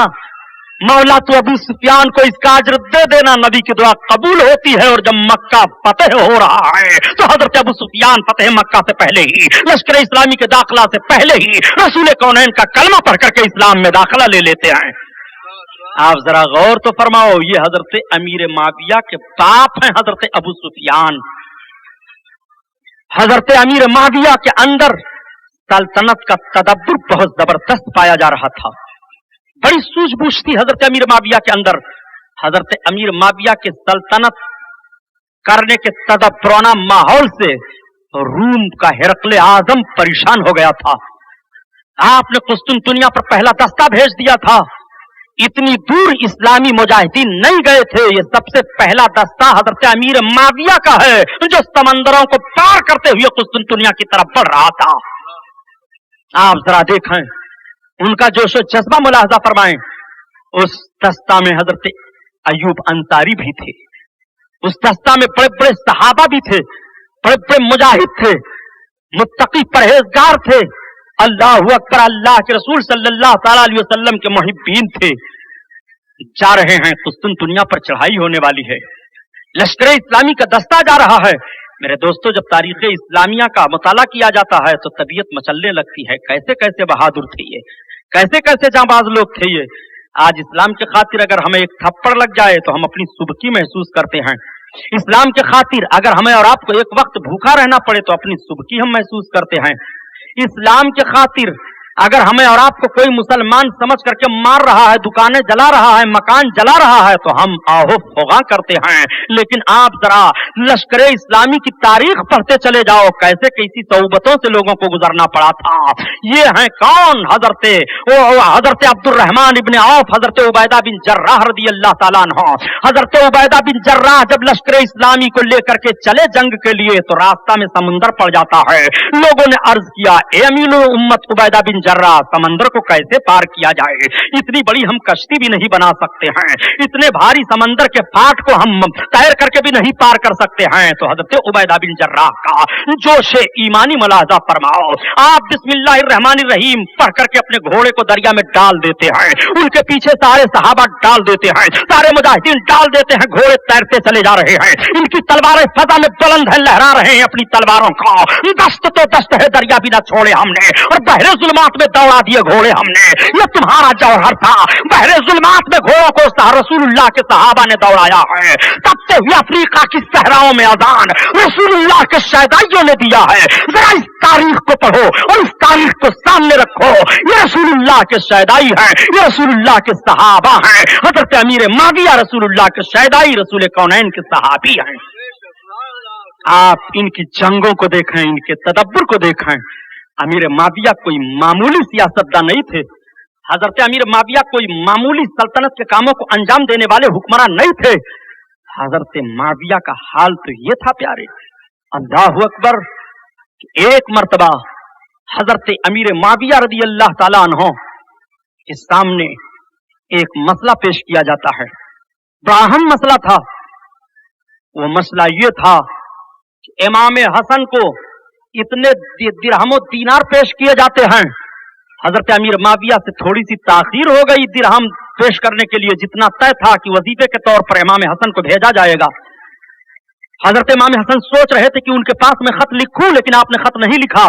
مولا تو ابو سفیان کو اس کا اجر دے دینا۔ نبی کی دعا قبول ہوتی ہے اور جب مکہ فتح ہو رہا ہے تو حضرت ابو سفیان فتح مکہ سے پہلے ہی، لشکر اسلامی کے داخلہ سے پہلے ہی رسول کونین کا کلمہ پڑھ کر کے اسلام میں داخلہ لے لیتے ہیں۔ آپ ذرا غور تو فرماؤ، یہ حضرت امیر معاویہ کے باپ ہیں حضرت ابو سفیان۔ حضرت امیر معاویہ کے اندر سلطنت کا تدبر بہت زبردست پایا جا رہا تھا، بڑی سوجھ بوجھ تھی حضرت امیر معاویہ کے اندر۔ حضرت امیر معاویہ کے سلطنت کرنے کے تدبرانہ ماحول سے روم کا ہرقل اعظم پریشان ہو گیا تھا۔ آپ نے قسطنطنیہ پر پہلا دستہ بھیج دیا تھا، اتنی دور اسلامی مجاہدین نہیں گئے تھے، یہ سب سے پہلا دستہ حضرت امیر معاویہ کا ہے جو سمندروں کو پار کرتے ہوئے قسطنطنیہ کی طرف بڑھ رہا تھا۔ آپ ذرا دیکھیں ان کا جوش و جذبہ ملاحظہ فرمائیں۔ اس دستہ میں حضرت ایوب انصاری بھی تھے، اس دستہ میں بڑے بڑے صحابہ بھی تھے، بڑے بڑے مجاہد تھے، متقی پرہیزگار تھے، اللہ اکبر، اللہ کے رسول صلی اللہ تعالی علیہ وسلم کے محبین تھے۔ جا رہے ہیں، قسطنطنیہ پر چڑھائی ہونے والی ہے، لشکر اسلامی کا دستہ جا رہا ہے۔ میرے دوستو جب تاریخ اسلامیہ کا مطالعہ کیا جاتا ہے تو طبیعت مچلنے لگتی ہے، کیسے کیسے بہادر تھے یہ، کیسے کیسے جانباز لوگ تھے یہ۔ آج اسلام کے خاطر اگر ہمیں ایک تھپڑ لگ جائے تو ہم اپنی سبکی محسوس کرتے ہیں، اسلام کے خاطر اگر ہمیں اور آپ کو ایک وقت بھوکا رہنا پڑے تو اپنی سبکی ہم محسوس کرتے ہیں، اسلام کے خاطر اگر ہمیں اور آپ کو کوئی مسلمان سمجھ کر کے مار رہا ہے، دکانیں جلا رہا ہے، مکان جلا رہا ہے تو ہم آہو فغاں کرتے ہیں۔ لیکن آپ ذرا لشکر اسلامی کی تاریخ پڑھتے چلے جاؤ، کیسے کیسی صعوبتوں سے لوگوں کو گزرنا پڑا تھا۔ یہ ہیں کون؟ حضرت عبد الرحمن ابن عوف، حضرت عبیدہ بن جراح رضی اللہ تعالیٰ عنہ۔ حضرت عبیدہ بن جراح جب لشکر اسلامی کو لے کر کے چلے جنگ کے لیے تو راستہ میں سمندر پڑ جاتا ہے۔ لوگوں نے عرض کیا اے امین امت عبیدہ بن जर्रा समंदर को कैसे पार किया जाए, इतनी बड़ी हम कश्ती भी नहीं बना सकते हैं, इतने भारी समंदर के फाट को हम तैर करके भी नहीं पार कर सकते हैं। तो हजरत उबैदा बिन जर्राह का जोशे ईमानी मुलाहजा फरमाओ। आप बिस्मिल्लाहिर्रहमानिर्रहीम पढ़ करके अपने घोड़े को दरिया में डाल देते हैं, उनके पीछे सारे सहाबा डाल देते हैं, सारे मुजाहिदीन डाल देते हैं, घोड़े तैरते चले जा रहे हैं, इनकी तलवारें फजा में बुलंद है, लहरा रहे हैं अपनी तलवारों को। दस्त तो दस्त है, दरिया भी ना छोड़े हमने और बहरे जुल्मात में दौड़ा दिए घोड़े हमने। ये तुम्हारा जौहर था, बहरे जुल्मात में घोड़ों को रसूलुल्लाह के सहाबा ने दौड़ाया है। तबते हुए अफ्रीका की सहराओं में अजान रसूलुल्लाह के शहदाइयों ने दिया है। जरा इस तारीख को पढ़ो और इस तारीख को सामने रखो, ये रसूलुल्लाह के शहदाई हैं, ये रसूलुल्लाह के सहाबा हैं। हजरत अमीर माविया रसूलुल्लाह के शहदाई, रसूल कौनैन के सहाबी हैं। आप इनकी जंगों को देखें, इनके तदब्बर को देखें। अमीर माविया कोई मामूली सियासतदान नहीं थे, हजरत अमीर माविया कोई मामूली सल्तनत के कामों को अंजाम देने वाले हुक्मरान नहीं थे। हजरत माविया का हाल तो ये था प्यारे, अल्लाहु अकबर, एक मर्तबा हजरत अमीर माविया रदी अल्लाह ताला अन्हो के सामने एक मसला पेश किया जाता है। बड़ा अहम मसला था। वो मसला ये था कि इमाम हसन को इतने दिरहमो दीनार पेश किए जाते हैं। हजरत अमीर माविया से थोड़ी सी ताखीर हो गई दिरहम पेश करने के लिए, जितना तय था कि वजीफे के तौर पर इमाम हसन को भेजा जाएगा। हजरत इमाम हसन सोच रहे थे कि उनके पास में खत लिखूं, लेकिन आपने खत नहीं लिखा।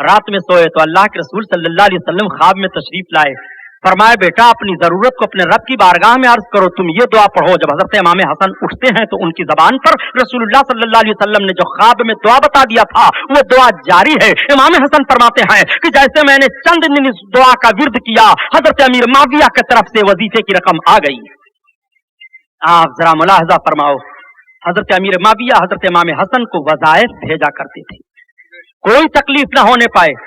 रात में सोए तो अल्लाह के रसूल सल्लल्लाहु अलैहि वसल्लम ख्वाब में तशरीफ लाए। फरमाया, बेटा अपनी जरूरत को अपने रब की बारगाह में अर्ज करो, तुम ये दुआ पढ़ो। जब हजरत इमाम हसन उठते हैं तो उनकी जबान पर रसूलुल्लाह सल्लल्लाहु अलैहि वसल्लम ने जो ख्वाब में दुआ बता दिया था वो दुआ जारी है। इमाम हसन फरमाते हैं कि जैसे मैंने चंद दिन इस दुआ का विर्द किया, हजरत अमीर माविया की तरफ से वजीफे की रकम आ गई। आप जरा मुलाहजा फरमाओ, हजरत अमीर माविया हजरत इमाम हसन को वज़ाइफ भेजा करते थे, कोई तकलीफ ना होने पाए।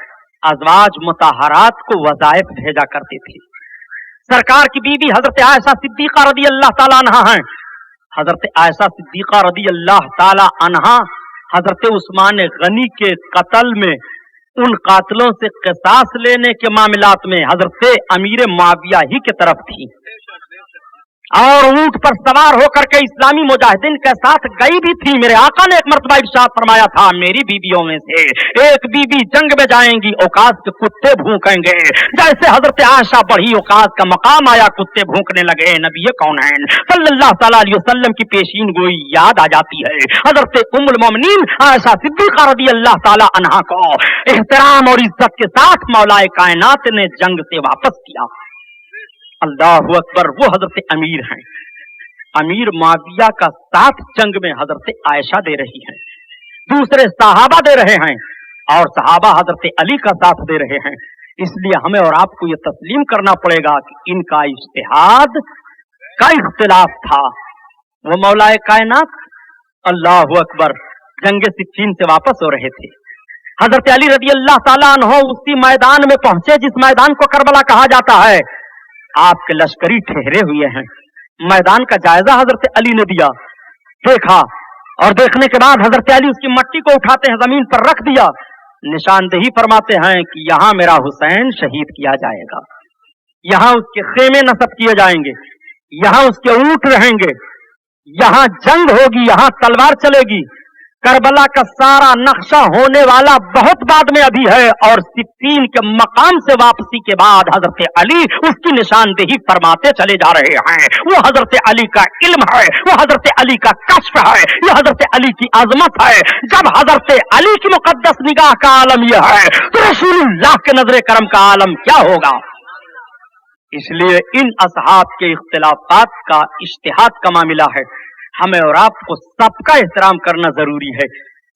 अज़वाज मुताहरात को वज़ाइफ भेजा करते थे। सरकार की बीवी हजरत आयशा सिद्दीका रदी अल्लाह ताला अन्हा हैं। हजरत आयशा सिद्दीका रदी अल्लाह ताला अन्हा हजरत उस्मान गनी के कत्ल में उन कातलों से क़िसास लेने के मामलात में हजरत अमीर माविया ही की तरफ थी और ऊंट पर सवार होकर के इस्लामी मुजाहिदीन के साथ गई भी थी। मेरे आका ने एक मर्तबा इरशाद फरमाया था, मेरी बीवियों में से एक बीवी जंग में जाएंगी, औकास के कुत्ते भूखेंगे। जैसे हजरत आयशा बढ़ी, औकास का मकाम आया, कुत्ते भूखने लगे। नबी कौनैन सल्लल्लाहु अलैहि वसल्लम की पेशीन गोई याद आ जाती है। हजरत उम्मुल मोमिनीन आयशा सिद्दीका रदी अल्लाह ताला अन्हा को एहतराम और इज्जत के साथ मौलाए कायनात ने जंग से वापस किया। अल्लाहु अकबर, वो हजरत अमीर हैं। अमीर माविया का साथ जंग में हजरत आयशा दे रही हैं, दूसरे सहाबा दे रहे हैं और सहाबा हजरत अली का साथ दे रहे हैं। इसलिए हमें और आपको ये तस्लीम करना पड़ेगा कि इनका इज्तिहाद का इख्तिलाफ था। वो मौलाए कायनात अल्लाहु अकबर जंग सिफ्फीन से वापस हो रहे थे। हजरत अली रदी अल्लाह ताला अन्हो उसी मैदान में पहुंचे जिस मैदान को करबला कहा जाता है। आपके लश्करी ठहरे हुए हैं। मैदान का जायजा हजरत अली ने दिया, देखा और देखने के बाद हजरत अली उसकी मट्टी को उठाते हैं, जमीन पर रख दिया, निशानदेही फरमाते हैं कि यहां मेरा हुसैन शहीद किया जाएगा, यहां उसके खेमे नस्ब किए जाएंगे, यहां उसके ऊंट रहेंगे, यहां जंग होगी, यहां तलवार चलेगी। करबला का सारा नक्शा होने वाला बहुत बाद में अभी है और सिफ्फीन के मकाम से वापसी के बाद हजरत अली उसकी निशानदेही फरमाते चले जा रहे हैं। वो हजरत अली का इल्म है, वो हजरत अली का कश्फ है, ये हजरत अली की अजमत है। जब हजरत अली की मुकद्दस निगाह का आलम यह है तो रसूलुल्लाह के नजर करम का आलम क्या होगा। इसलिए इन असहाब के इख्तिलाफात का इज्तिहाद का मामला है। हमें और आपको सबका एहतराम करना जरूरी है,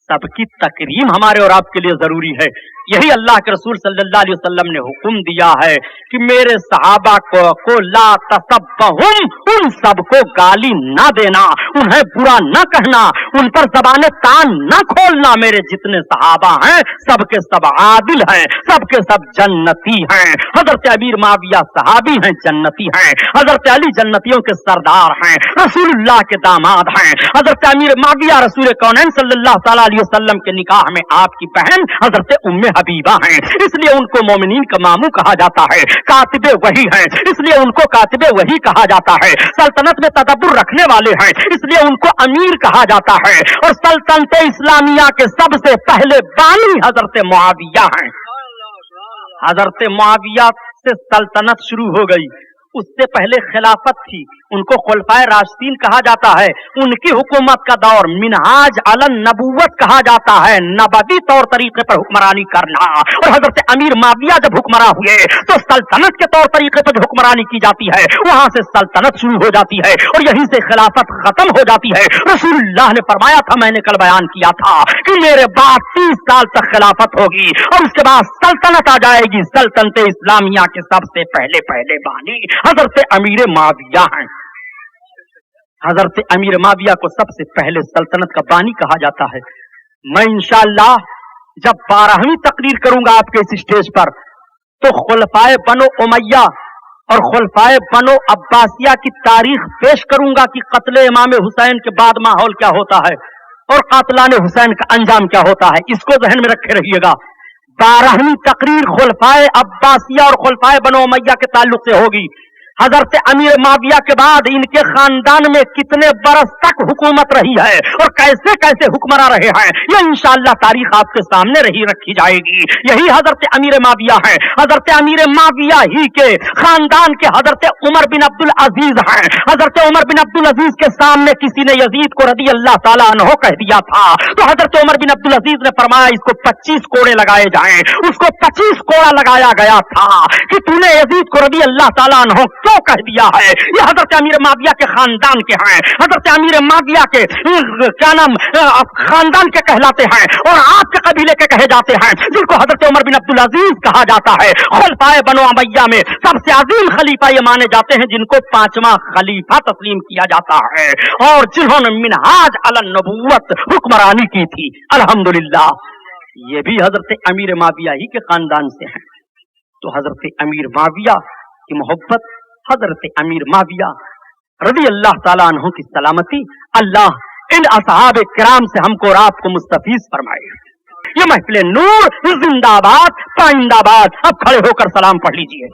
सबकी तकरीम हमारे और आपके लिए जरूरी है। यही अल्लाह के रसूल सल्लल्लाहु अलैहि वसल्लम ने हुक्म दिया है कि मेरे सहाबा को ला तसब्बहुम, उन सबको गाली ना देना, उन्हें बुरा न कहना, उन पर ज़बाने कान न खोलना। मेरे जितने सहाबा हैं सबके सब आदिल हैं, सबके सब जन्नती हैं। हजरत अमीर माविया सहाबी हैं, जन्नती हैं। हजरत अली जन्नतियों के सरदार हैं, रसूलुल्लाह के दामाद हैं। हजरत अमीर माविया रसूल कौनैन सल्लल्लाहु अलैहि वसल्लम के निकाह में आपकी बहन हजरत उम्मे हबीबा हैं, इसलिए उनको मोमिनीन का मामू कहा जाता है। कातिबे वही हैं, इसलिए उनको कातिबे वही कहा जाता है। सल्तनत में तदब्बुर रखने वाले हैं, इसलिए उनको अमीर कहा जाता है। और सल्तनत इस्लामिया के सबसे पहले बानी हजरत मुआविया हैं। हजरत मुआविया से सल्तनत शुरू हो गई, उससे पहले खिलाफत थी, उनको खुलफाए राशिदीन कहा जाता है। उनकी हुकूमत का दौर मिनहाज अलन नबूवत कहा जाता है, नबवी तौर तरीके पर हुक्मरानी करना। और हजरत अमीर माविया जब हुक्मरान हुए तो सल्तनत के तौर तरीके पर जो हुक्मरानी की जाती है वहां से सल्तनत शुरू हो जाती है और यहीं से खिलाफत खत्म हो जाती है। रसूलुल्लाह ने फरमाया था, मैंने कल बयान किया था कि मेरे बाद 30 साल तक खिलाफत होगी और उसके बाद सल्तनत आ जाएगी। सल्तनत इस्लामिया के सबसे पहले बानी हजरत अमीर माविया हैं। हजरत अमीर माविया को सबसे पहले सल्तनत का बानी कहा जाता है। मैं इंशाअल्लाह जब 12वीं तकरीर करूंगा आपके इस स्टेज पर तो खुलफाए बनो उमैया और खुलफाए बनो अब्बासिया की तारीख पेश करूंगा कि कत्ले इमाम हुसैन के बाद माहौल क्या होता है और कातलान हुसैन का अंजाम क्या होता है। इसको जहन में रखे रहिएगा। 12वीं तकरीर खुलफाए अब्बासिया और खुलफाए बनो उमैया के ताल्लुक से होगी। हजरत अमीर माविया के बाद इनके खानदान में कितने बरस तक हुकूमत रही है और कैसे कैसे हुक्मरान रहे हैं, ये इंशाअल्लाह तारीख आपके सामने रखी जाएगी। यही हजरत अमीर माविया है। हजरत अमीर माविया ही के खानदान के हजरत उमर बिन अब्दुल अजीज हैं। हजरत उमर बिन अब्दुल अजीज के सामने किसी ने यजीद को रदी अल्लाह ताला अन्हो कह दिया था तो हजरत उमर बिन अब्दुल अजीज ने फरमाया इसको 25 कोड़े लगाए जाएं। उसको 25 कोड़ा लगाया गया था कि तूने यजीद को रदी अल्लाह ताला अन्हो क्यों कह दिया है। ये हजरत अमीर माविया के खानदान के हैं, हजरत अमीर माविया के क्या नाम खानदान के कहलाते हैं और आपके कबीले के कहे जाते हैं, जिनको हजरत उमर बिन अब्दुल अजीज कहा जाता है। खुलफाए बनो उमैया में सबसे अजीम खलीफा ये माने जाते हैं जिनको 5वां खलीफा तस्लीम किया जाता है और जिन्होंने मिनहाज अलन नबूवत हुक्मरानी की थी। अल्हम्दुलिल्लाह ये भी हजरत अमीर माविया ही के खानदान से हैं। तो हजरत अमीर माविया की मोहब्बत, हजरत अमीर माविया रज़ी अल्लाह ताला अन्हु की सलामती अल्लाह इन असहाब किराम से हमको और आपको मुस्तफीज फरमाए। ये महफिल नूर जिंदाबाद पाइंदाबाद। अब खड़े होकर सलाम पढ़ लीजिए।